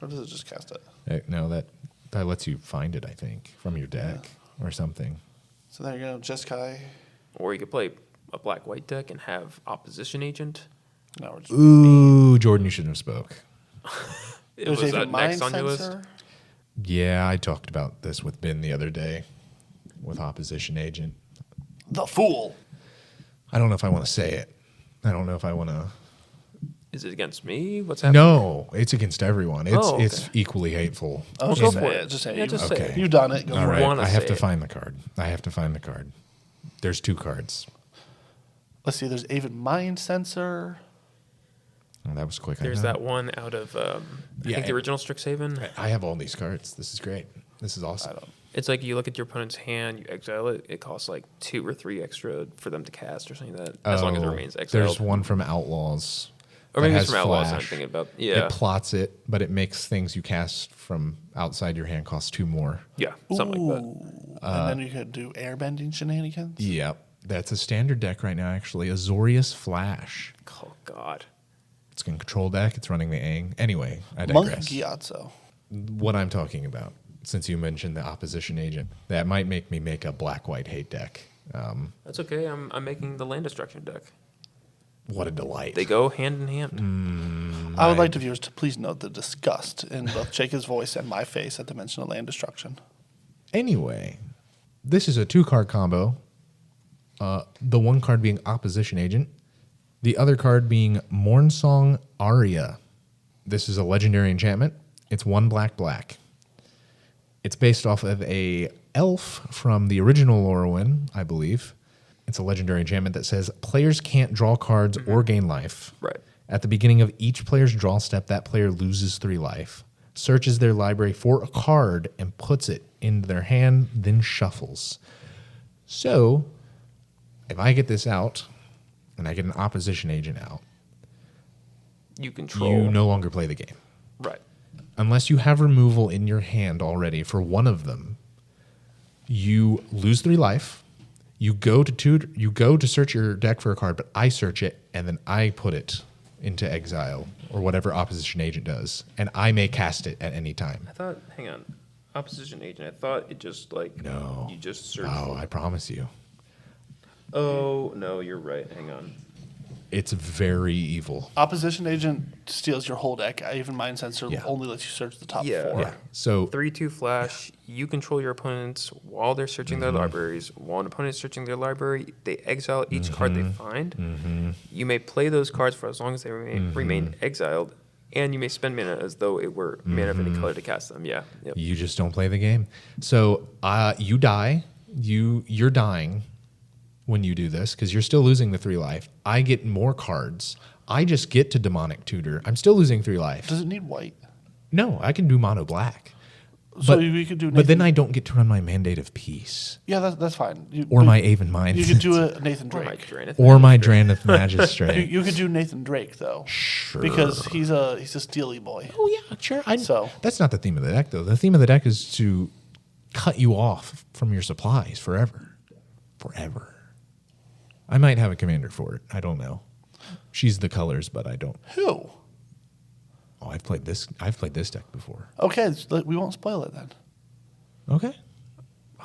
Or does it just cast it? No, that lets you find it, I think, from your deck or something. So there you go. Jeskai. Or you could play a black-white deck and have Opposition Agent. Now we're just Ooh, Jordan, you shouldn't have spoke. Was There's a that Mind next on your list? Sensor. Yeah, I talked about this with Ben the other day with Opposition Agent. The Fool. I don't know if I want to say it. I don't know if I want to. Is it against me? What's happening? No, it's against everyone. It's Oh, okay. it's equally hateful. Oh, go just for say it. it. Just say Yeah, it. just say Okay. it. You've done it. Go All for right, wanna I have say to it. find the card. There's 2 cards. Let's see. There's Avid Mind Sensor. Oh, that was quick. There's that one out of, I think the original Strixhaven. I have all these cards. This is great. This is awesome. It's like you look at your opponent's hand, you exile it. It costs like 2 or 3 extra for them to cast or something like that, as long as it remains exiled. There's one from Outlaws. Or maybe it's from Outlaws I'm thinking about. Yeah. It plots it, but it makes things you cast from outside your hand cost 2 more. Yeah, something like that. And then you could do airbending shenanigans. Yep. That's a standard deck right now, actually. Azorius Flash. Oh, God. It's a control deck. It's running the Aang. Anyway, I digress. Monk Gyatso. What I'm talking about, since you mentioned the opposition agent, that might make me make a black-white hate deck. That's okay. I'm making the land destruction deck. What a delight. They go hand in hand. I would like the viewers to please note the disgust in both Jacob's voice and my face at the mention of land destruction. Anyway, this is a 2-card combo. The one card being opposition agent. The other card being Mornsong Aria. This is a legendary enchantment. It's 1 black. It's based off of a elf from the original Lorwyn, I believe. It's a legendary enchantment that says players can't draw cards or gain life. Right. At the beginning of each player's draw step, that player loses 3 life, searches their library for a card, and puts it into their hand, then shuffles. So, if I get this out, and I get an opposition agent out, You control. you no longer play the game. Right. Unless you have removal in your hand already for one of them, you lose 3 life. You go to search your deck for a card, but I search it and then I put it into exile or whatever opposition agent does, and I may cast it at any time. I thought, hang on, opposition agent. I thought it just like No. you just search. Oh, for I promise you, Oh no, you're right. Hang on. it's very evil. Opposition agent steals your whole deck. Even Mind Sensor Yeah. only lets you search the top Yeah. 4. Yeah. So 3/2 flash. You control your opponents while they're searching their libraries. While an opponent is searching their library, they exile each card they find. You may play those cards for as long as they remain exiled, and you may spend mana as though it were mana of any color to cast them. Yeah. Yep. you just don't play the game. So you die. You're dying when you do this because you're still losing the 3 life. I get more cards. I just get to Demonic Tutor. I'm still losing 3 life. Does it need white? No, I can do mono black. So you could do. But then I don't get to run my Mandate of Peace Yeah, that's fine. or my Aven Mind. You could do a Nathan Or my Drake. Draenith or my Magistrate. Drannith Magistrate. You could do Nathan Drake though, Sure. because he's a steely boy. Oh yeah, sure. So- that's not the theme of the deck though. The theme of the deck is to cut you off from your supplies forever. Forever. I might have a commander for it. I don't know. She's the colors, but I don't. Who? Oh, I've played this deck before. Okay, we won't spoil it then. Okay.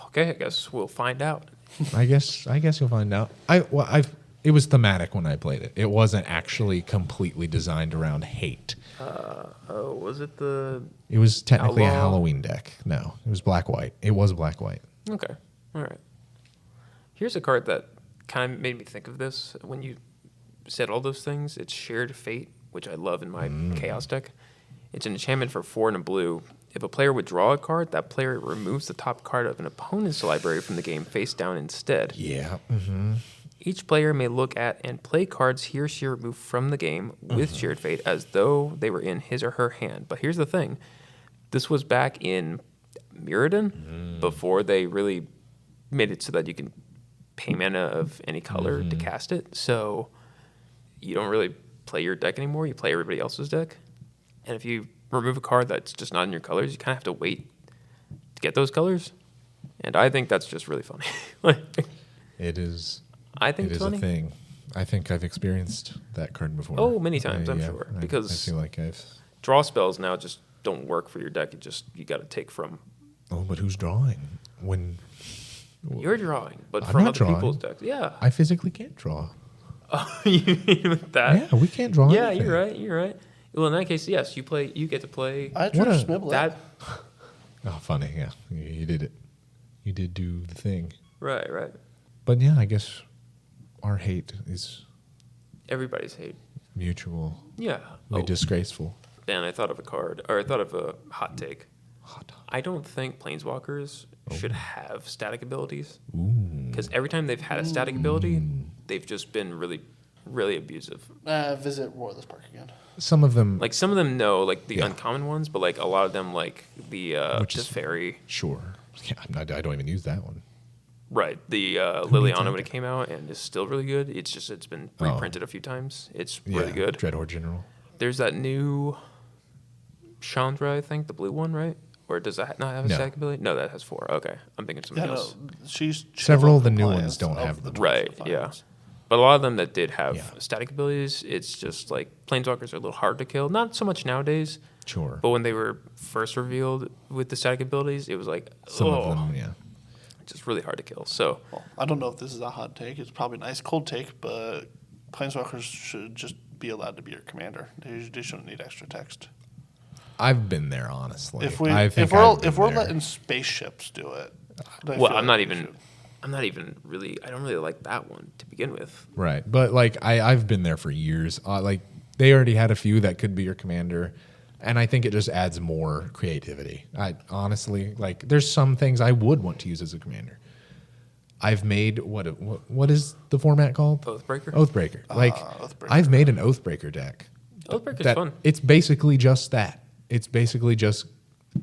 Okay, I guess we'll find out. I guess you'll find out. It was thematic when I played it. It wasn't actually completely designed around hate. Oh, was it the? It was technically a Outlaw? Halloween deck. No, it was black-white. It was black-white. Okay, all right. Here's a card that kind of made me think of this when you said all those things. It's Shared Fate, which I love in my Chaos deck. It's an enchantment for 4 and a blue. If a player would draw a card, that player removes the top card of an opponent's library from the game face down instead. Yeah. Mm-hmm. Each player may look at and play cards he or she removed from the game with Shared Fate as though they were in his or her hand. But here's the thing. This was back in Mirrodin before they really made it so that you can pay mana of any color to cast it. So you don't really play your deck anymore. You play everybody else's deck. And if you remove a card that's just not in your colors, you kind of have to wait to get those colors. And I think that's just really funny. It is. I think It it's is funny. a thing. I think I've experienced that card before. Oh, many times, I'm yeah, sure. I Because feel like I've. draw spells now just don't work for your deck. You got to take from Oh, but who's drawing when your drawing, but I'm from not other drawing. people's decks. Yeah. I physically can't draw? You mean with that? Yeah, we can't draw. Yeah, anything. you're right. You're right. Well, in that case, yes, you get to play I What drew a- Smiblet. that. Oh, funny. Yeah, you did it. You did do the thing. Right, right. But yeah, I guess our hate is Everybody's hate. mutual. Yeah. Disgraceful. Dan, I thought of a card, or I thought of a hot take. Hot. I don't think planeswalkers should have static abilities Ooh. because every time they've had a static ability, they've just been really, really abusive. Visit War of the Spark again. Some of them, Like some of them, no, like the Yeah. uncommon ones, but like a lot of them, like the Which is- Teferi, sure. Yeah, I don't even use that one. right? The needs Liliana when that? it came out, and is still really good. It's been reprinted a few times. It's really good. Dreadhorde General. There's that new Chandra, I think, the blue one, right? Or does that not have a No. stack ability? No, that has 4. Okay, I'm thinking something Yeah, no, else. she's Several of the new compliance ones don't of have the them. Right, 12 yeah. defiance. But a lot of them that did have Yeah. static abilities, it's just like Planeswalkers are a little hard to kill. Not so much nowadays, Sure. but when they were first revealed with the static abilities, it was like, Some of them, yeah. just really hard to kill. So, Well, I don't know if this is a hot take. It's probably a nice cold take, but Planeswalkers should just be allowed to be your commander. They shouldn't need extra text. I've been there, honestly. If we I think if we're I've been if we're there. letting spaceships do it, then I well, feel I'm like not we even, should. I'm not even really, I don't really like that one to begin with. Right. But like I've been there for years. Like they already had a few that could be your commander. And I think it just adds more creativity. I honestly like there's some things I would want to use as a commander. I've made what is the format called? Oathbreaker? Oathbreaker. Like Oathbreaker. I've made an Oathbreaker deck. Oathbreaker's That fun. it's basically just that. It's basically just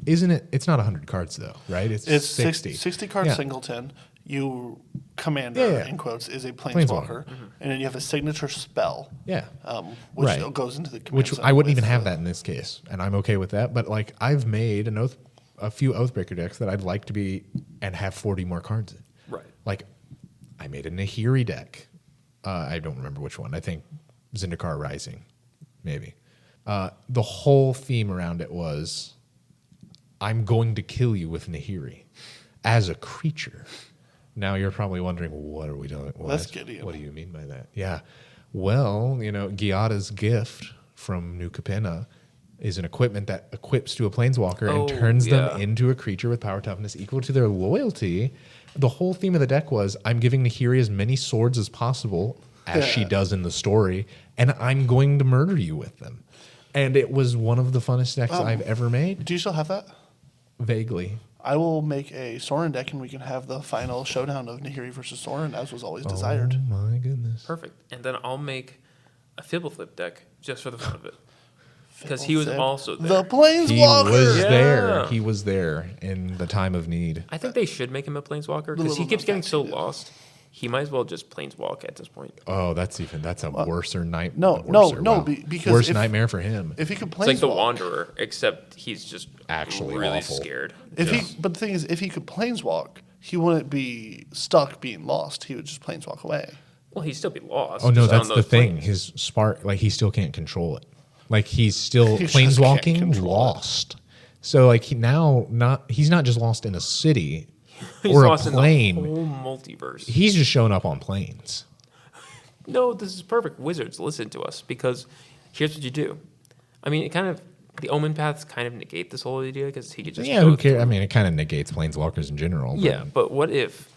isn't it? It's not 100 cards though, right? It's It's 60. 60 card Yeah. singleton. You commander Yeah. in quotes is a Planeswalker. planeswalker, and then you have a signature spell. Yeah. Which Right. goes into the command Which center I wouldn't with even have the- that in this case, and I'm okay with that. But like I've made a few Oathbreaker decks that I'd like to be and have 40 more cards in. Right. Like I made a Nahiri deck. I don't remember which one. I think Zendikar Rising, maybe. The whole theme around it was, I'm going to kill you with Nahiri as a creature. Now you're probably wondering, what are we doing? That's Gideon. What do you mean by that? Yeah. Well, Giada's gift from New Capenna is an equipment that equips to a planeswalker Oh, and turns yeah. them into a creature with power toughness equal to their loyalty. The whole theme of the deck was, I'm giving Nahiri as many swords as possible, as she does in the story, and I'm going to murder you with them. And it was one of the funnest decks I've ever made. Do you still have that? Vaguely. I will make a Sorin deck, and we can have the final showdown of Nahiri versus Sorin, as was always desired. Oh my goodness. Perfect. And then I'll make a Fibbleflip deck just for the fun of it. Because he was also there. The Planeswalker. He was Yeah. there. He was there in the time of need. I think they should make him a Planeswalker because he little keeps getting known so fact he did. lost. He might as well just Planeswalk at this point. Oh, that's a worser night. no, because worst if- nightmare for him. If he could It's like the planeswalk, Wanderer, except he's just Actually really awful. scared. but the thing is, if he could planeswalk, he wouldn't be stuck being lost. He would just planeswalk away. Well, he'd still be lost. Oh no, just on that's the those thing. planes. His spark, like he still can't control it. Like he's still He just can't planeswalking control it. lost. So like he's not just lost in a city He's or a lost plane. in the whole multiverse. He's just showing up on planes. No, this is perfect. Wizards, listen to us because here's what you do. I mean, the Omen paths kind of negate this whole idea because he could just Yeah, go who cares? through- I mean, it kind of negates planeswalkers in general. but- Yeah, but what if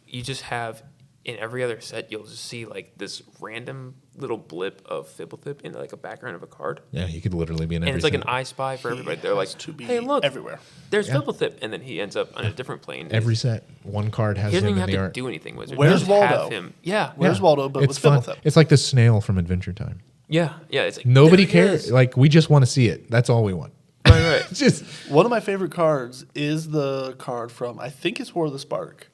you just have in every other set you'll just see like this random little blip of Fibblethip in like a background of a card, Yeah, he could literally be in every. and it's like an set. I Spy for everybody. They're has like, to be hey, look, everywhere. there's Yeah. Fibblethip, and then he ends up on a different plane. Every set, one card has He doesn't him even in have the to art. do anything, Wizard. Where's Just have Waldo? him. Yeah, Where's Waldo, but It's with fun. Fibblethip? It's like the snail from Adventure Time. yeah. It's like Nobody there he cares. is. Like we just want to see it. That's all we want. Right. It's just One of my favorite cards is the card from, I think it's War of the Spark,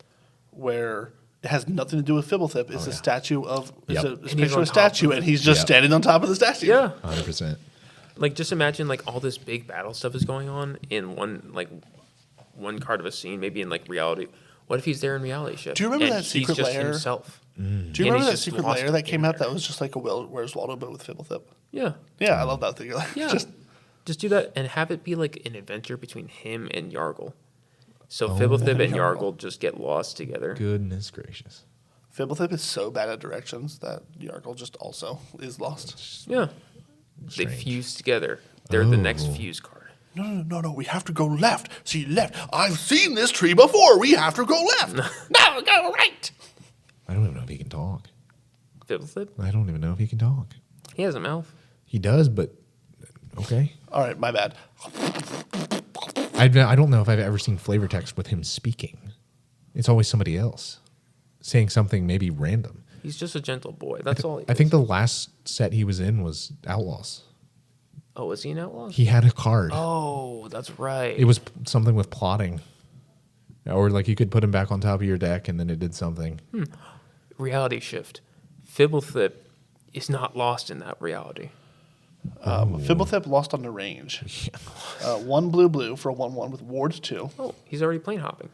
where it has nothing to do with Fibblethip. It's a statue of, Yep. it's a And he's picture on of a top statue, of it. and he's just Yep. standing on top of the statue. Yeah. 100%. Like just imagine like all this big battle stuff is going on in one card of a scene, maybe in like reality. What if he's there in reality ship? Do you remember and that secret he's just lair? himself? Do you And remember he's that just secret lost layer that in came out there. that was just like a Where's Waldo, but with Fibblethip? Yeah. Yeah, I love that thing. Yeah. Just do that and have it be like an adventure between him and Yargle. So Fibblethip and Yargle just get lost together. Goodness gracious. Fibblethip is so bad at directions that Yargle just also is lost. Yeah. They Strange. fuse together. They're the next Oh. fuse card. No, we have to go left. See, left. I've seen this tree before. We have to go left. Now go right. I don't even know if he can talk. Fibblethip? I don't even know if he can talk. He has a mouth. He does, but okay. All right, my bad. I don't know if I've ever seen flavor text with him speaking. It's always somebody else saying something maybe random. He's just a gentle boy. That's all. I think the last set he was in was Outlaws. Oh, was he an outlaw? He had a card. Oh, that's right. It was something with plotting. Or like you could put him back on top of your deck and then it did something. Reality shift. Fibblethip is not lost in that reality. Fibblethip lost on the range. 1 blue for a 1/1 with Ward 2. Oh, he's already plane hopping.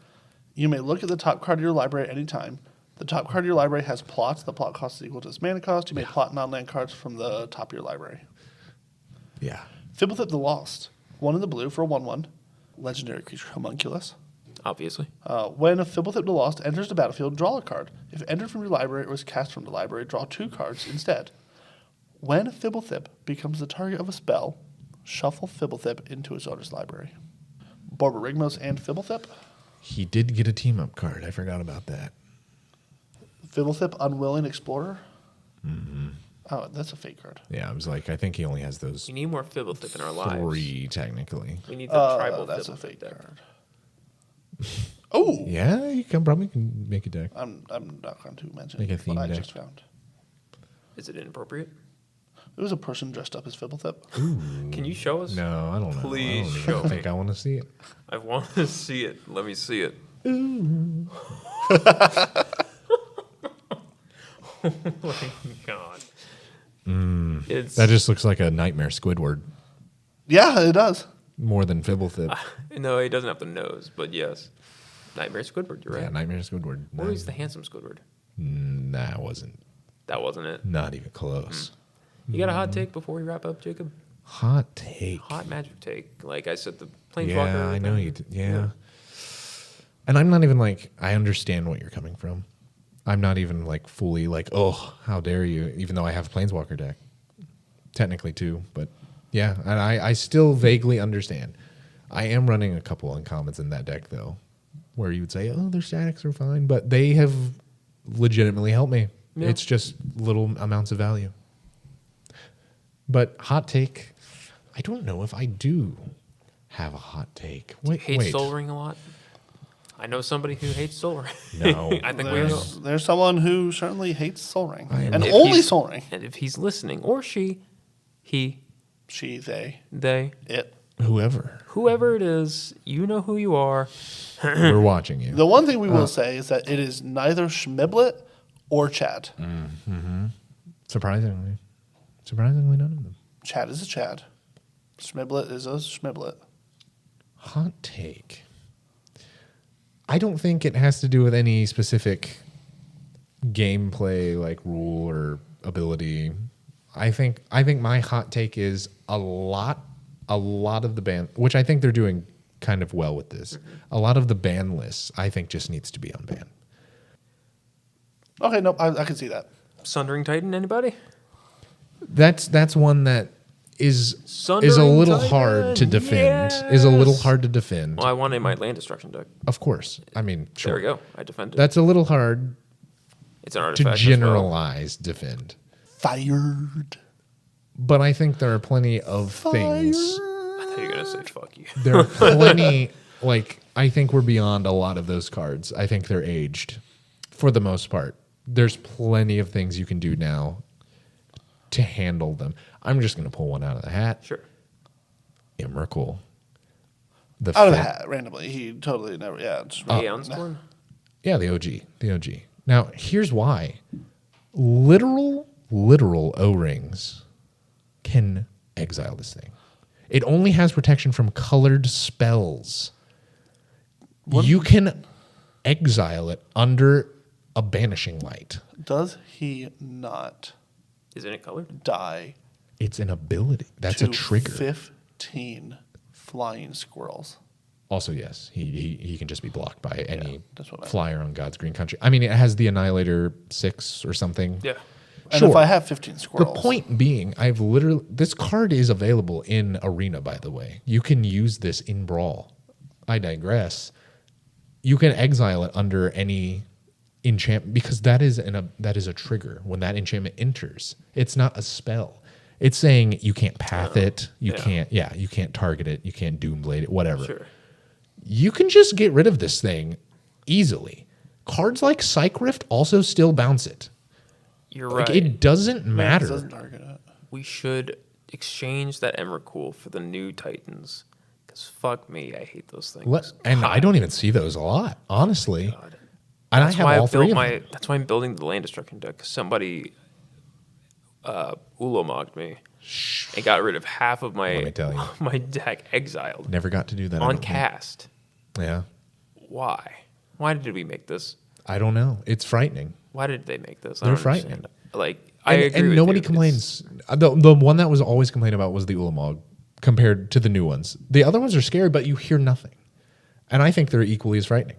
You may look at the top card of your library at any time. The top card of your library has plots. The plot cost is equal to its mana cost. You may plot non-land cards from the top of your library. Yeah. Fibblethip the Lost. 1 in the blue for a 1/1. Legendary creature, Homunculus. Obviously. When a Fibblethip the Lost enters the battlefield, draw a card. If entered from your library or was cast from the library, draw 2 cards instead. When Fibblethip becomes the target of a spell, shuffle Fibblethip into its owner's library. Borborygmos and Fibblethip. He did get a team-up card. I forgot about that. Fibblethip Unwilling Explorer. Oh, that's a fake card. Yeah, I was like, I think he only has those We need more Fibblethip in our lives. 3, technically. We need the tribal That's a Fibblethip fake deck. card. Oh, Yeah, you can probably can make a deck. I'm not going to mention Make a what theme I deck. just found. Is it inappropriate? It was a person dressed up as Fibblethip. Can you show us? No, I don't know. Please I don't show even me. think I want to see it. I want to see it. Let me see it. Oh my god. It's That just looks like a Nightmare Squidward Yeah, it does. more than Fibblethip. no, he doesn't have the nose, but yes. Nightmare Squidward, you're right. Yeah, Nightmare Squidward. Or he's the handsome Squidward. That wasn't That wasn't it. not even close. You got a hot take before we wrap up, Jacob? Hot take. Hot magic take. Like I said, the planeswalker. Yeah, I know thing. you did. Yeah. And I'm not even like, I understand what you're coming from. I'm not even like fully like, oh, how dare you, even though I have a Planeswalker deck. Technically too, but yeah, and I still vaguely understand. I am running a couple uncommons in that deck though, where you would say, oh, their statics are fine, but they have legitimately helped me. Yeah. It's just little amounts of value. But hot take, I don't know if I do have a hot take. Wait, Hates Soul Ring a lot. I know somebody who hates Soul Ring. No. I think we know. There's someone who certainly hates Soul Ring. I am- And If only he's- Soul Ring. And if he's listening, or she, he, She, they, they, it. Whoever. whoever it is, you know who you are. We're watching you. The one thing we will say is that it is neither Schmiblet or Chad. Surprisingly, none of them. Chad is a Chad. Schmiblet is a Schmiblet. Hot take. I don't think it has to do with any specific gameplay, like rule or ability. I think my hot take is a lot of the ban, which I think they're doing kind of well with this. A lot of the ban lists, I think, just needs to be unbanned. Okay, no, I can see that. Sundering Titan, anybody? That's one that is a Sundering little Titan, hard to defend. Is a little hard to defend. Well, I wanted my land destruction deck. Of course. I mean, sure. There we go. I defended. That's a little hard It's an to artifact. as well. generalize defend. Fired. But I think there are plenty of things. I thought you were gonna say fuck you. There are plenty, like, I think we're beyond a lot of those cards. I think they're aged for the most part. There's plenty of things you can do now to handle them. I'm just going to pull one out of the hat. Sure. Emrakul. Out of the hat, randomly. He totally never, yeah. Just Aeonstorm? Yeah, the OG. Now, here's why. Literal O-rings can exile this thing. It only has protection from colored spells. You can exile it under a banishing light. Does he not Isn't it colored? die It's an ability. That's to a trigger. 15 flying squirrels? Also, yes, he can just be blocked by any that's what I flyer on God's Green Country. I mean, it has the Annihilator 6 or something. Yeah. And Sure. if I have 15 The squirrels. point being, this card is available in Arena, by the way. You can use this in Brawl. I digress. You can exile it under any enchantment because that is a trigger when that enchantment enters. It's not a spell. It's saying you can't path it, you can't target it, you can't doomblade it, whatever. Sure. You can just get rid of this thing easily. Cards like Psych Rift also still bounce it. You're Like, right. it doesn't Yeah, it matter. doesn't target it. We should exchange that Emrakul for the new Titans. Because fuck me, I hate those things. And I don't even see those a lot, honestly. God. And That's I have why all I three built of them. That's why I'm building the land destruction deck. 'Cause somebody Ulomogged me and got rid of half of Let me tell you. my deck exiled Never got to do that. I on don't think. cast. Yeah. Why? Why did we make this? I don't know. It's frightening. Why did they make this? They're don't frightening. understand. Like, I And, agree and with nobody you. complains. The one that was always complained about was the Ulamog compared to the new ones. The other ones are scary, but you hear nothing. And I think they're equally as frightening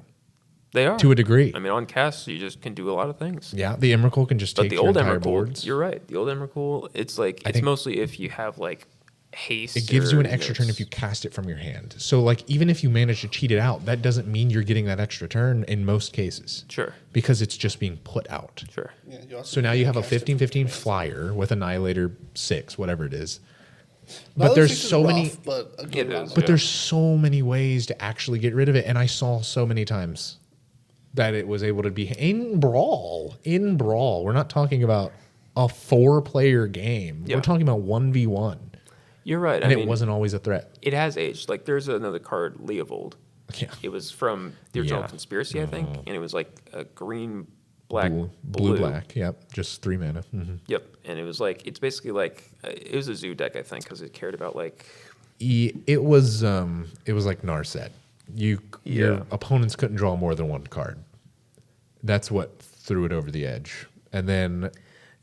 They are. to a degree. I mean, on cast, you just can do a lot of things. Yeah, the Emrakul can just But take the your old entire Emrakul, boards. you're right. The old Emrakul, it's like, it's think- mostly if you have like haste. It gives you or, an extra turn if you cast it from your hand. So, like, even if you manage to cheat it out, that doesn't mean you're getting that extra turn in most cases. Sure, Because it's just being put out. sure. Yeah, you also So now you have a cast it. 15-15 flyer with Annihilator 6, whatever it is. Now, But those there's six is so rough, many. But a good It amount is, of But yeah. there's so many ways to actually get rid of it, and I saw so many times that it was able to be in brawl. In brawl, we're not talking about a 4-player game. Yeah. We're talking about 1v1, You're right. and I mean, it wasn't always a threat. it has aged. Like, there's another card, Leovold. Yeah, It was from the original Yeah. Conspiracy, I think, and it was like a green, black, blue, black. Yep, just 3 mana. Yep, and it was like, it's basically like it was a zoo deck, I think, because it cared about like It was like Narset. Your Yeah. opponents couldn't draw more than 1 card. That's what threw it over the edge. And then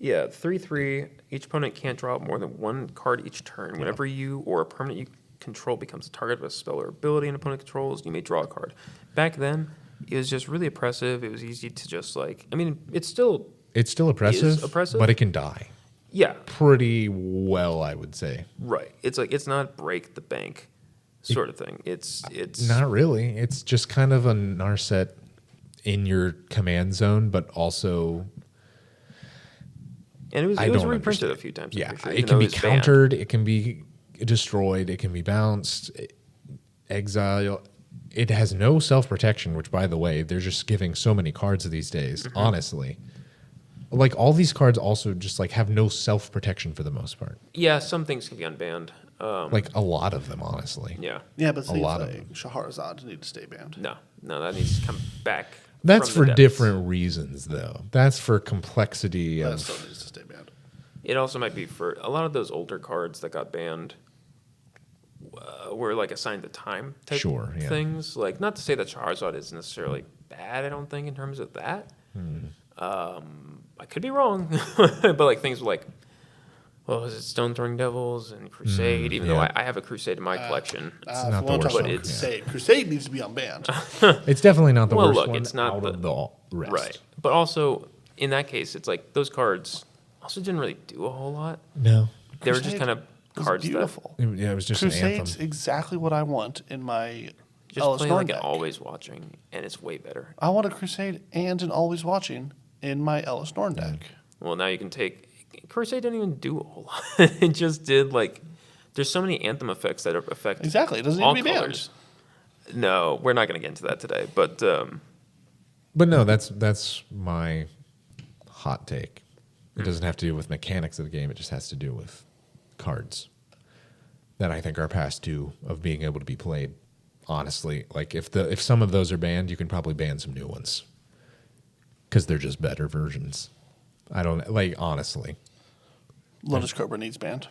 3/3. Each opponent can't draw more than 1 card each turn. Whenever you or a permanent you control becomes the target of a spell or ability an opponent controls, you may draw a card. Back then, it was just really oppressive. It was easy to just like. I mean, it's still oppressive, oppressive? but it can die yeah, pretty well, I would say. right. It's like it's not break the bank sort of thing. It's Not really. It's just kind of a Narset in your command zone, but also and it was I don't reprinted understand. a few times. I'm Yeah, pretty sure, it even can though be was banned. countered. It can be destroyed. It can be bounced. Exile. It has no self protection. Which, by the way, they're just giving so many cards these days. Mm-hmm. Honestly, like all these cards also just like have no self protection for the most part. Yeah, some things can be unbanned. Like a lot of them, honestly. Yeah. Yeah, but things lot of like Shahrazad need to stay banned. No, that needs to come back. That's from the for depths. different reasons, though. That's for complexity That of. still needs to stay banned. It also might be for a lot of those older cards that got banned were like assigned to time type Sure, yeah. things. Like, not to say that Charizard is necessarily bad, I don't think, in terms of that. I could be wrong, but like things like, well, is it Stone Throwing Devils and Crusade? Even though yeah. I have a Crusade in my collection. not if the we want to worst talk one, about yeah. Crusade. Crusade needs to be unbanned. It's definitely not the Well, worst look, one it's not out of the rest. Right. But also, in that case, it's like those cards also didn't really do a whole lot. No. They were just Crusade kind of was cards that beautiful. Yeah, it was just an Crusade's anthem. exactly what I want in my just Ellis play Norn like an deck. always watching, and it's way better. I want a Crusade and an always watching in my Ellis Norn deck. Well, now you can take Crusade didn't even do a whole lot. It just did like there's so many anthem effects that affect Exactly. It doesn't need all to be banned. colors. No, we're not going to get into that today. But But no, that's my hot take. It doesn't have to do with mechanics of the game. It just has to do with cards that I think are past due of being able to be played. Honestly, like if some of those are banned, you can probably ban some new ones because they're just better versions. I don't like honestly. Lotus Cobra needs banned.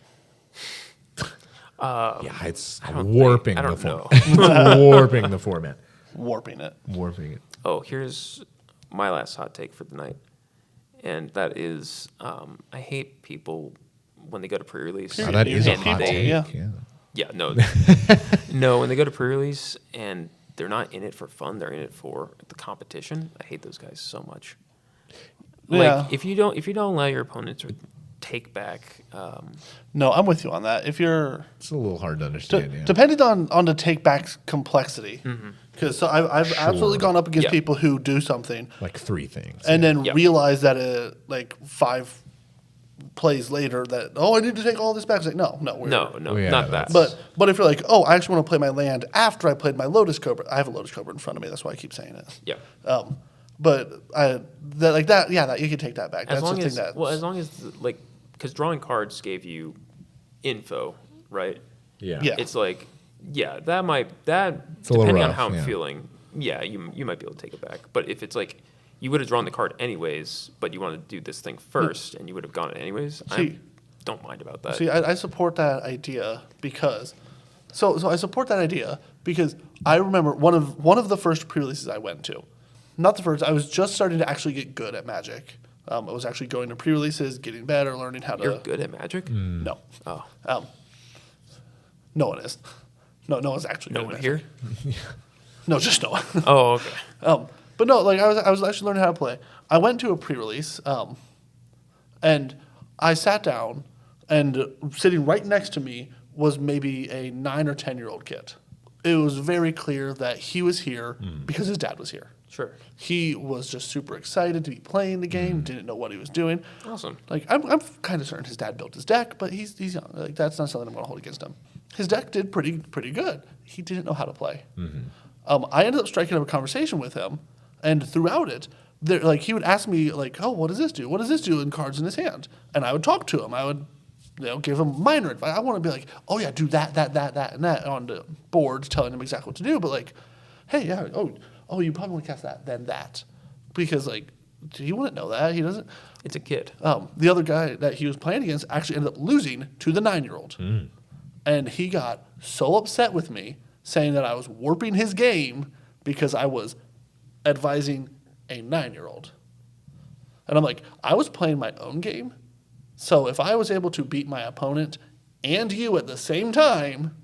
Yeah, it's I don't warping think- I the don't format. Warping the format. Warping it. Warping it. oh, here's my last hot take for the night, and that is I hate people when they go to pre-release. Oh, that is a and hot they- take. yeah. Yeah. Yeah, no, no. When they go to pre-release and they're not in it for fun, they're in it for the competition. I hate those guys so much. Yeah. Like if you don't allow your opponent to take back, No, I'm with you on that. If you're It's a little hard to understand. Yeah. depending on the take back complexity, because I've absolutely gone up against Yeah. people who do something Like 3 things. and then Yep. realize that like 5 plays later that I need to take all this back. It's like no, we're no, Well, yeah, not that. But if you're like, I actually want to play my land after I played my Lotus Cobra. I have a Lotus Cobra in front of me. That's why I keep saying it. yeah, But that you can take that back. As That's long the as thing that well, as long as like, because drawing cards gave you info, right? Yeah. Yeah. It's like, yeah, that a little depending on rough, how I'm yeah. feeling, yeah, you might be able to take it back. But if it's like you would have drawn the card anyways, but you want to do this thing first, and you would have gone it anyways, I don't mind about that. See, I support that idea because, so I support that idea because I remember one of the first pre-releases I went to, not the first. I was just starting to actually get good at Magic. I was actually going to pre-releases, getting better, learning how to. You're good at Magic? No. Oh, No one is. No one's actually no good one at here? Magic. No, just no one. Oh, okay. But no, like I was actually learning how to play. I went to a pre-release, and I sat down, and sitting right next to me was maybe a 9 or 10-year-old kid. It was very clear that he was here because his dad was here. Sure. He was just super excited to be playing the game. Didn't know what he was doing. Awesome. Like I'm kind of certain his dad built his deck, but he's young. Like that's not something I'm going to hold against him. His deck did pretty good. He didn't know how to play. I ended up striking up a conversation with him, and throughout it, he would ask me like, "Oh, what does this do? What does this do?" in cards in his hand, and I would talk to him. I would, give him minor advice. I want to be like, "Oh yeah, do that, and that" on the board, telling him exactly what to do. But like, hey, yeah, oh, you probably want to cast that, then that, because like, he wouldn't know that. He doesn't. It's a kid. The other guy that he was playing against actually ended up losing to the 9-year-old. And he got so upset with me, saying that I was warping his game because I was advising a 9-year-old. And I'm like, I was playing my own game. So if I was able to beat my opponent and you at the same time,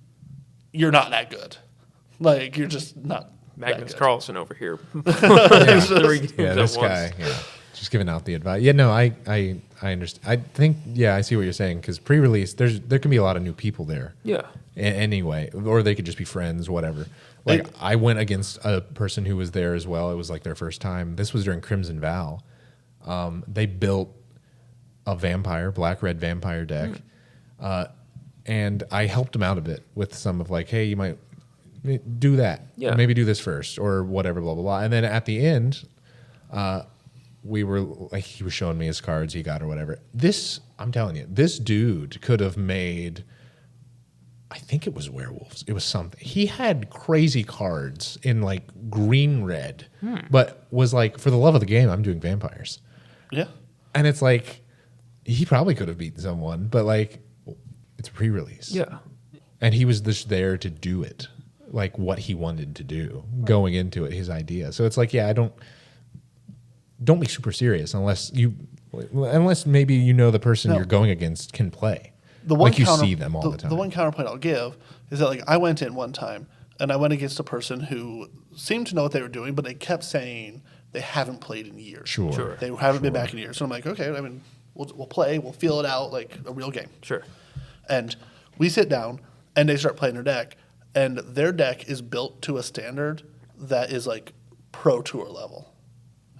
you're not that good. Like, you're just not Magnus that good. Carlsen over here. Yeah, this guy, just giving out the advice. Yeah, no, I understand. I think, I see what you're saying, because pre-release, there can be a lot of new people there. Yeah. Anyway, or they could just be friends, whatever. Like, I went against a person who was there as well. It was like their first time. This was during Crimson Vow. They built a black-red vampire deck, and I helped them out a bit with some of like, hey, you might do that. Yeah. Maybe do this first or whatever, blah, blah, blah. And then at the end, we were like, he was showing me his cards he got or whatever. I'm telling you, this dude could have made, I think it was werewolves. It was something. He had crazy cards in like green red, but was like, for the love of the game, I'm doing vampires. Yeah. And it's like, he probably could have beaten someone, but like, it's pre-release. Yeah. And he was just there to do it, like what he wanted to do, going into it, his idea. So it's like, don't be super serious unless maybe you know the person you're going against can play. See them all the time. The one counterpoint I'll give is that like I went in one time and I went against a person who seemed to know what they were doing, but they kept saying they haven't played in years. Sure. They haven't been back in years. So I'm like, okay, I mean, we'll play, we'll feel it out like a real game. Sure. And we sit down and they start playing their deck, and their deck is built to a standard that is like pro tour level.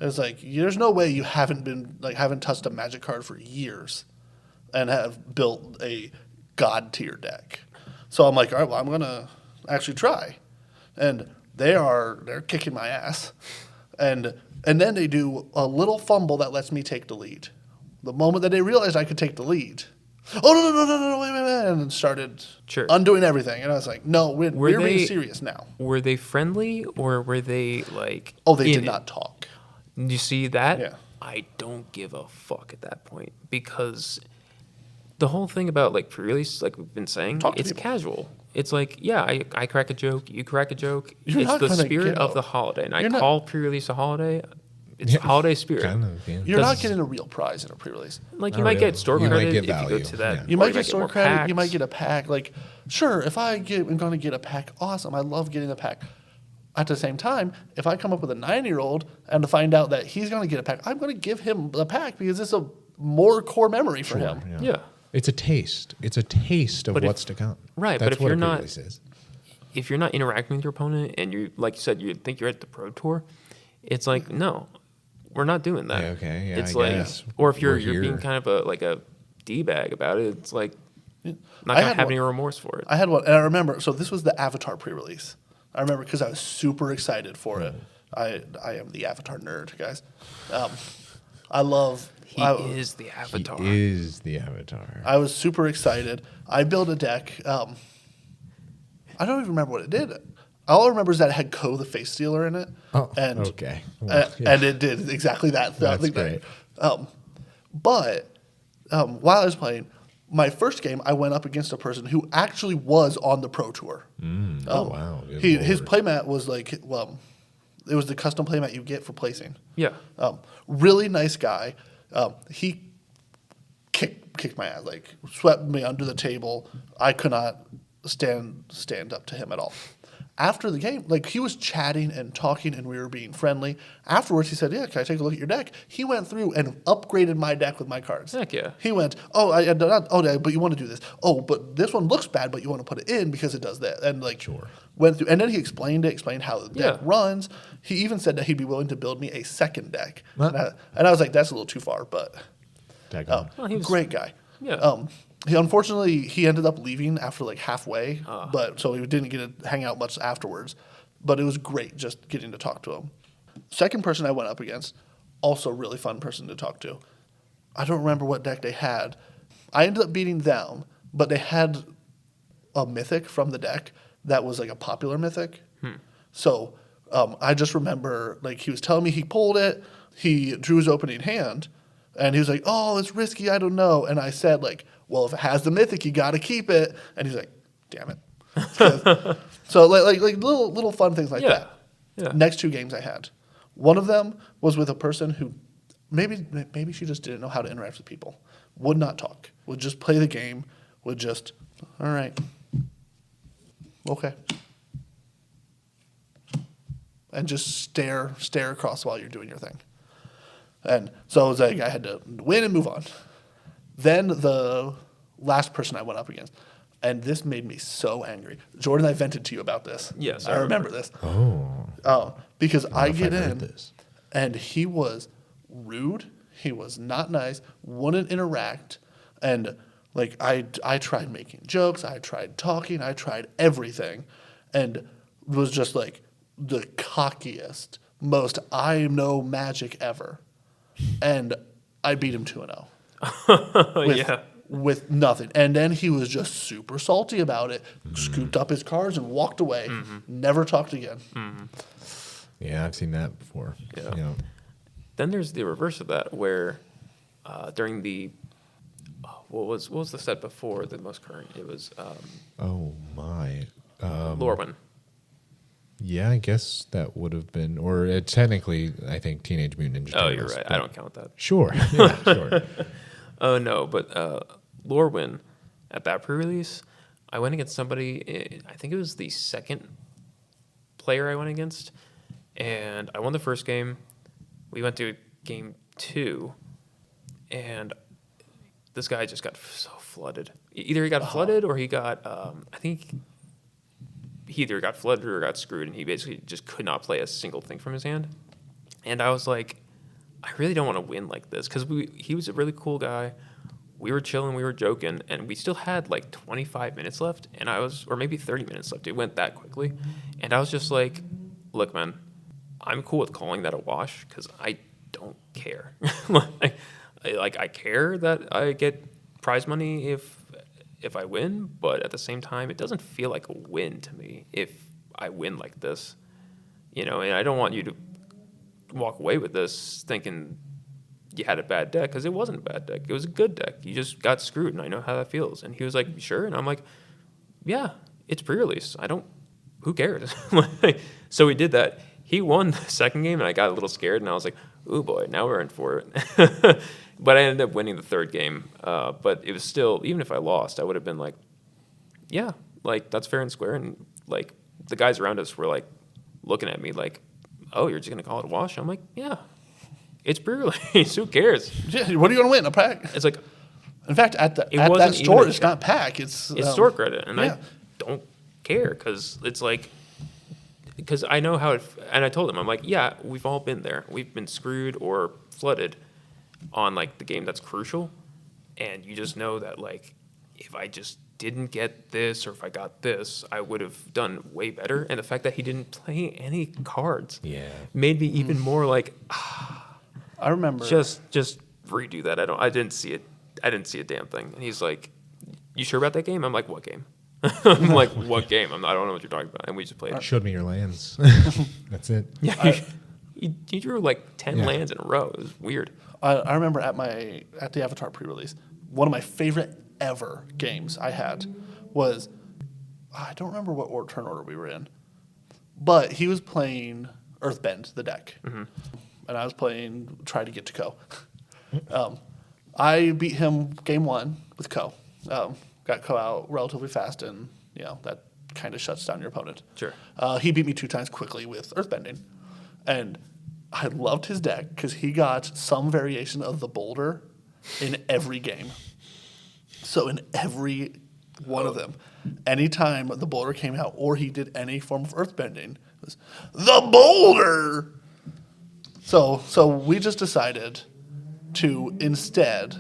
It's like there's no way you haven't touched a Magic card for years and have built a god tier deck. So I'm like, all right, well, I'm gonna actually try. And they're kicking my ass. And then they do a little fumble that lets me take the lead. The moment that they realized I could take the lead, oh no, wait, and started undoing everything. And I was like, no, we're being serious now. Were they friendly or were they like? Oh, they did not talk. You see that? Yeah. I don't give a fuck at that point, because the whole thing about like pre-release, like we've been saying, it's people. Casual. It's like, I crack a joke, you crack a joke. You're it's not the gonna spirit of the holiday, and I not- call pre-release a holiday. It's holiday spirit. Kind of, yeah. You're not getting a real prize in a pre-release. Like, you Not might really. get store You might credit get if you go value, to that. yeah. You or might get store more credit. packs. You might get a pack. Like, sure, if I'm going to get a pack, awesome. I love getting a pack. At the same time, if I come up with a 9-year-old and to find out that he's going to get a pack, I'm going to give him the pack because it's a more core memory for him. Yeah. It's a taste. It's a taste of what's to come. Right, That's but if what you're a not- pre-release is. If you're not interacting with your opponent and you, like you said, you think you're at the Pro Tour, it's like, no, we're not doing that. Yeah, okay, yeah, it's I like, guess. or if you're We're here. being kind of a D-bag about it, it's like, not I going to had have one. any remorse for it. I had one, and I remember, so this was the Avatar pre-release. I remember because I was super excited for it. I am the Avatar nerd, guys. I love. He is the Avatar. He is the Avatar. I was super excited. I built a deck. I don't even remember what it did. All I remember is that it had Ko the Face Stealer in it. Oh, and, okay. Well, and it did exactly that. That's great. But while I was playing, my first game, I went up against a person who actually was on the Pro Tour. Oh, wow. Good His Lord. playmat was like, well, it was the custom playmat you get for placing. Yeah. Really nice guy. He kicked my ass, like swept me under the table. I could not stand up to him at all. After the game, like he was chatting and talking, and we were being friendly. Afterwards, he said, "Yeah, can I take a look at your deck?" He went through and upgraded my deck with my cards. Heck yeah. He went, but you want to do this. Oh, but this one looks bad, but you want to put it in because it does that. And like, Sure. went through, and then he explained how the deck Yeah. runs. He even said that he'd be willing to build me a second deck. What? And I was like, that's a little too far, but Daggone. Well, he was- great guy. Yeah. He ended up leaving after like halfway, but so we didn't get to hang out much afterwards. But it was great just getting to talk to him. Second person I went up against, also really fun person to talk to. I don't remember what deck they had. I ended up beating them, but they had a mythic from the deck that was like a popular mythic. So I just remember like he was telling me he pulled it, he drew his opening hand, and he was like, "Oh, it's risky, I don't know." And I said like, "Well, if it has the mythic, you got to keep it." And he's like, "Damn it." So like little fun things like Yeah. that. Yeah. Next two games I had, one of them was with a person who maybe she just didn't know how to interact with people. Would not talk. Would just play the game. Would just, all right, okay, and just stare across while you're doing your thing. And so it was like I had to win and move on. Then the last person I went up against, and this made me so angry. Jordan, I vented to you about this. Yes, I remember this. Oh. Because I if get I heard in, this. and he was rude. He was not nice. Wouldn't interact, and like I tried making jokes. I tried talking. I tried everything, and was just like the cockiest, most I know magic ever, and I beat him 2-0. Yeah. With nothing. And then he was just super salty about it, scooped up his cards and walked away. Never talked again. Yeah, I've seen that before. Yeah. You know, Then there's the reverse of that, where during the what was the set before the most current? It was oh my. Lorwyn. Yeah, I guess that would have been, or technically, I think Teenage Mutant Ninja Oh, Turtles. you're right. but I don't count that. Sure. Yeah, sure. Oh no, but Lorwyn at that pre-release, I went against somebody. I think it was the second player I went against, and I won the first game. We went to game 2, and this guy just got so flooded. Either he got flooded or he got. I think he either got flooded or got screwed, and he basically just could not play a single thing from his hand. And I was like, I really don't want to win like this, because he was a really cool guy. We were chilling, we were joking, and we still had like 25 minutes left, or maybe 30 minutes left. It went that quickly. And I was just like, look, man, I'm cool with calling that a wash because I don't care. I care that I get prize money if I win, but at the same time, it doesn't feel like a win to me if I win like this. And I don't want you to walk away with this thinking you had a bad deck, because it wasn't a bad deck. It was a good deck. You just got screwed, and I know how that feels. And he was like, sure. And I'm like, yeah, it's pre-release. Who cares? So we did that. He won the second game, and I got a little scared, and I was like, ooh, boy, now we're in for it. But I ended up winning the third game. But it was still, even if I lost, I would have been like, yeah, like, that's fair and square. And, like, the guys around us were, like, looking at me like, oh, you're just going to call it a wash? I'm like, yeah, it's pre-release. Who cares? Yeah, what are you going to win? A pack? It's like, In fact, at that wasn't store, even a it's check. not pack. It's store credit. And yeah. I don't care, because it's like, because I know how it, and I told him, I'm like, yeah, we've all been there. We've been screwed or flooded on, like, the game that's crucial. And you just know that, like, if I just didn't get this or if I got this, I would have done way better. And the fact that he didn't play any cards made me even more like, I remember. just redo that. I didn't see it. I didn't see a damn thing. And he's like, you sure about that game? I'm like, what game? I'm like, what game? I don't know what you're talking about. And we just played it. Showed me your lands. That's it. Yeah, he drew like 10 lands in a row. It was weird. I remember at the Avatar pre-release, one of my favorite ever games I had was, I don't remember what turn order we were in, but he was playing Earthbend, the deck, and I was playing Try to Get to Ko. I beat him game 1 with Ko. Got Ko out relatively fast, and that kind of shuts down your opponent. Sure. He beat me 2 times quickly with Earthbending, and I loved his deck because he got some variation of the boulder in every game. So in every one of them, anytime the boulder came out or he did any form of earthbending, it was the boulder. So we just decided to instead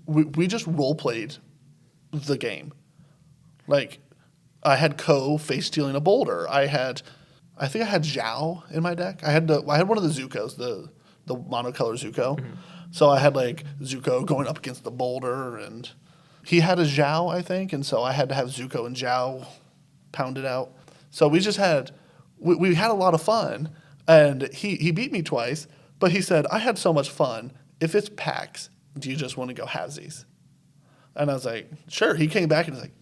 we just role played the game. Like I had Ko face stealing a boulder. I think I had Zhao in my deck. I had one of the Zukos, the monocolor Zuko. So I had like Zuko going up against the boulder, and he had a Zhao, I think, and so I had to have Zuko and Zhao pounded out. So we just had we had a lot of fun, and he beat me twice, but he said, I had so much fun. If it's packs, do you just want to go halvesies? And I was like, sure. He came back and was like,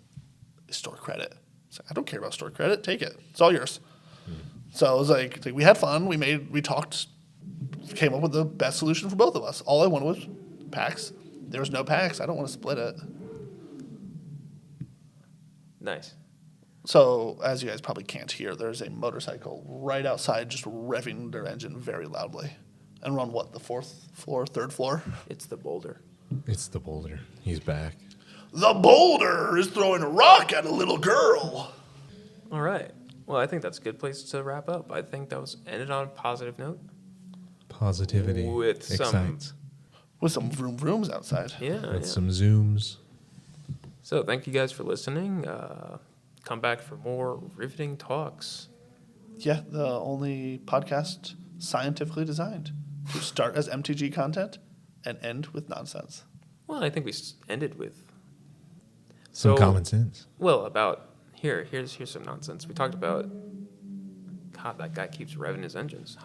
store credit. I was like, I don't care about store credit. Take it. It's all yours. So it was like we had fun. We talked, came up with the best solution for both of us. All I wanted was packs. There was no packs. I don't want to split it. Nice. So as you guys probably can't hear, there's a motorcycle right outside just revving their engine very loudly. And we're on what, the 4th floor, 3rd floor? It's the boulder. It's the boulder. He's back. The boulder is throwing a rock at a little girl. All right. Well, I think that's a good place to wrap up. I think that was ended on a positive note. Positivity With excites. With some vroom vrooms outside. Yeah. With some zooms. So thank you guys for listening. Come back for more riveting talks. Yeah, the only podcast scientifically designed to start as MTG content and end with nonsense. Well, I think we ended with Some common sense. Well, here's some nonsense. We talked about God, that guy keeps revving his engines.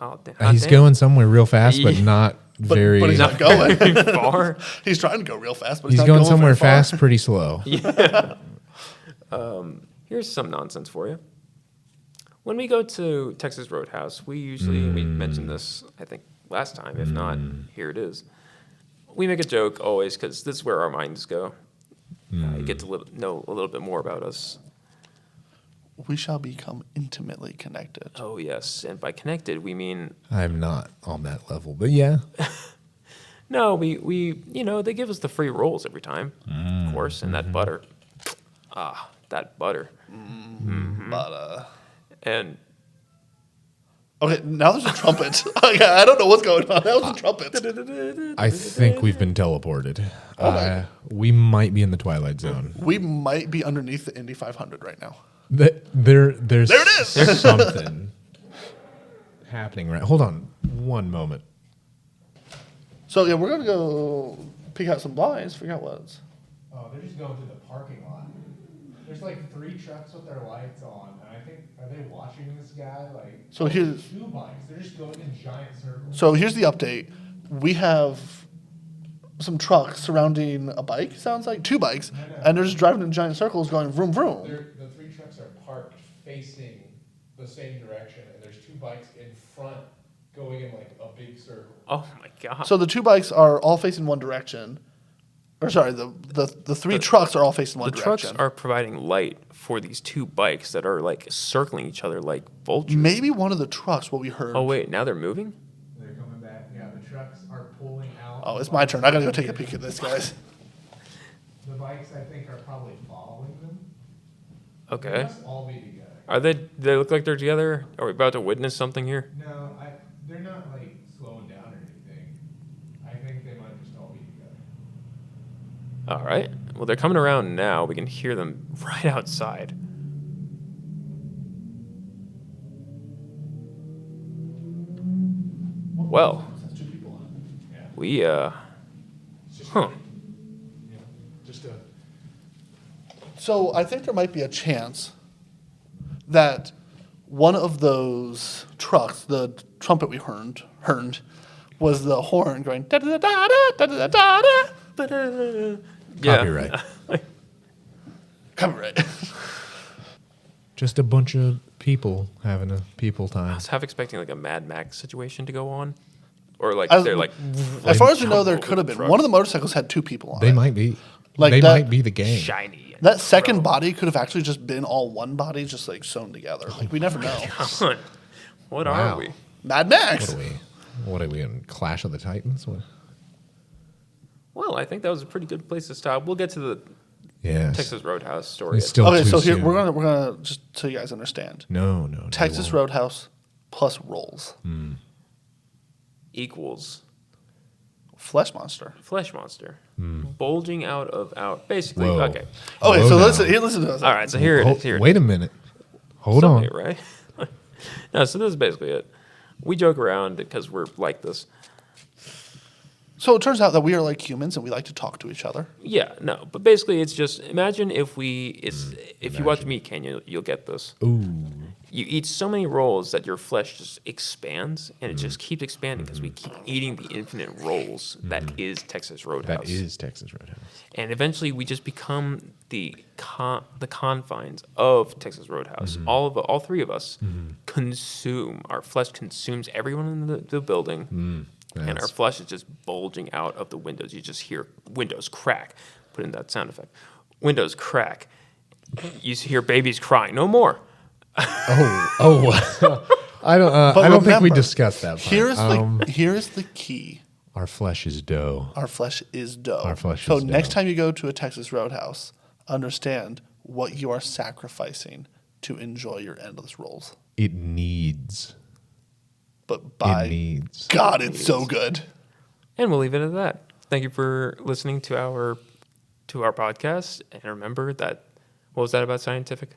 He's going somewhere real fast, but not very. But he's not going far. He's trying to go real fast, but he's not going somewhere very far. fast, pretty slow. Yeah. Here's some nonsense for you. When we go to Texas Roadhouse, we mentioned this, I think, last time. If not, here it is. We make a joke always because this is where our minds go. You get to know a little bit more about us. We shall become intimately connected. Oh, yes. And by connected, we mean... I'm not on that level, but yeah. No, we they give us the free rolls every time, of course, and that butter. That butter. But, And... Okay, now there's a trumpet. I don't know what's going on. That was a trumpet. I think we've been teleported. We might be in the Twilight Zone. We might be underneath the Indy 500 right now. There's There it is. There's something happening right. Hold on one moment. So, yeah, we're going to go pick out some blinds, figure out what's... Oh, they're just going through the parking lot. There's like 3 trucks with their lights on, and I think, are they watching this guy? Like, So here's... 2 bikes. They're just going in giant circles. So here's the update. We have some trucks surrounding a bike, sounds like. 2 bikes. And they're just driving in giant circles going vroom, vroom. The 3 trucks are parked facing the same direction, and there's 2 bikes in front going in like a big circle. Oh, my God. So the 2 bikes are all facing one direction. Or sorry, the 3 trucks are all facing one the direction. trucks are providing light for these 2 bikes that are like circling each other like vultures. Maybe one of the trucks, what we heard. Oh, wait, now they're moving? They're coming back. Yeah, the trucks are pulling out. Oh, it's my turn. I got to go take a peek at this, guys. The bikes, I think, are probably following them. They Okay. must all be together. Are they look like they're together? Are we about to witness something here? No, they're not like slowing down or anything. I think they might just all be together. All right. Well, they're coming around now. We can hear them right outside. Well, we, huh. So I think there might be a chance that one of those trucks, the trumpet we heard, was the horn going da da da da da da da da da. Copyright. Copyright. Just a bunch of people having a people I time. was half expecting like a Mad Max situation to go on. Or like As- they're like, As far as we know, there jump could have over been. trucks. One of the motorcycles had 2 people on They it. might be. Like they that- might be the gang. shiny. and That second yellow. body could have actually just been all one body, just like sewn together. Like we never know. What Wow. are we? Mad Max. What are we in Clash of the Titans? What? Well, I think that was a pretty good place to stop. We'll get to the Yes. Texas Roadhouse story. It's still Okay, too so here soon. we're gonna just so you guys understand. No. they Texas won't. Roadhouse plus rolls. Equals Flesh monster. flesh monster bulging out. Basically, Whoa. okay. Okay, Whoa so now. listen to us. All right, so here it is. Here it Wait a minute. Hold Something, on. right? No, so this is basically it. We joke around because we're like this. So it turns out that we are like humans and we like to talk to each other. Yeah, no, but basically it's just imagine if if you watch Meat Can, you'll get this. Ooh. You eat so many rolls that your flesh just expands, and it just keeps expanding because we keep eating the infinite rolls that is Texas Roadhouse. That is Texas Roadhouse. And eventually, we just become the confines of Texas Roadhouse. All 3 of us consume. Our flesh consumes everyone in the building, and our That's- flesh is just bulging out of the windows. You just hear windows crack. Put in that sound effect. Windows crack. You hear babies crying. No more. Oh. I don't. But I don't think we remember, discussed that. Part. Here's the key. Our flesh is dough. Our flesh is dough. Our flesh so is next dough. time you go to a Texas Roadhouse, understand what you are sacrificing to enjoy your endless rolls. It needs. But by It needs. God, it's so good. And we'll leave it at that. Thank you for listening to our podcast. And remember that, what was that about scientific?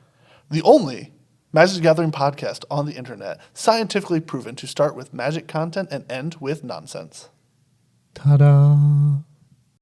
The only Magic the Gathering podcast on the internet, scientifically proven to start with magic content and end with nonsense. Ta-da.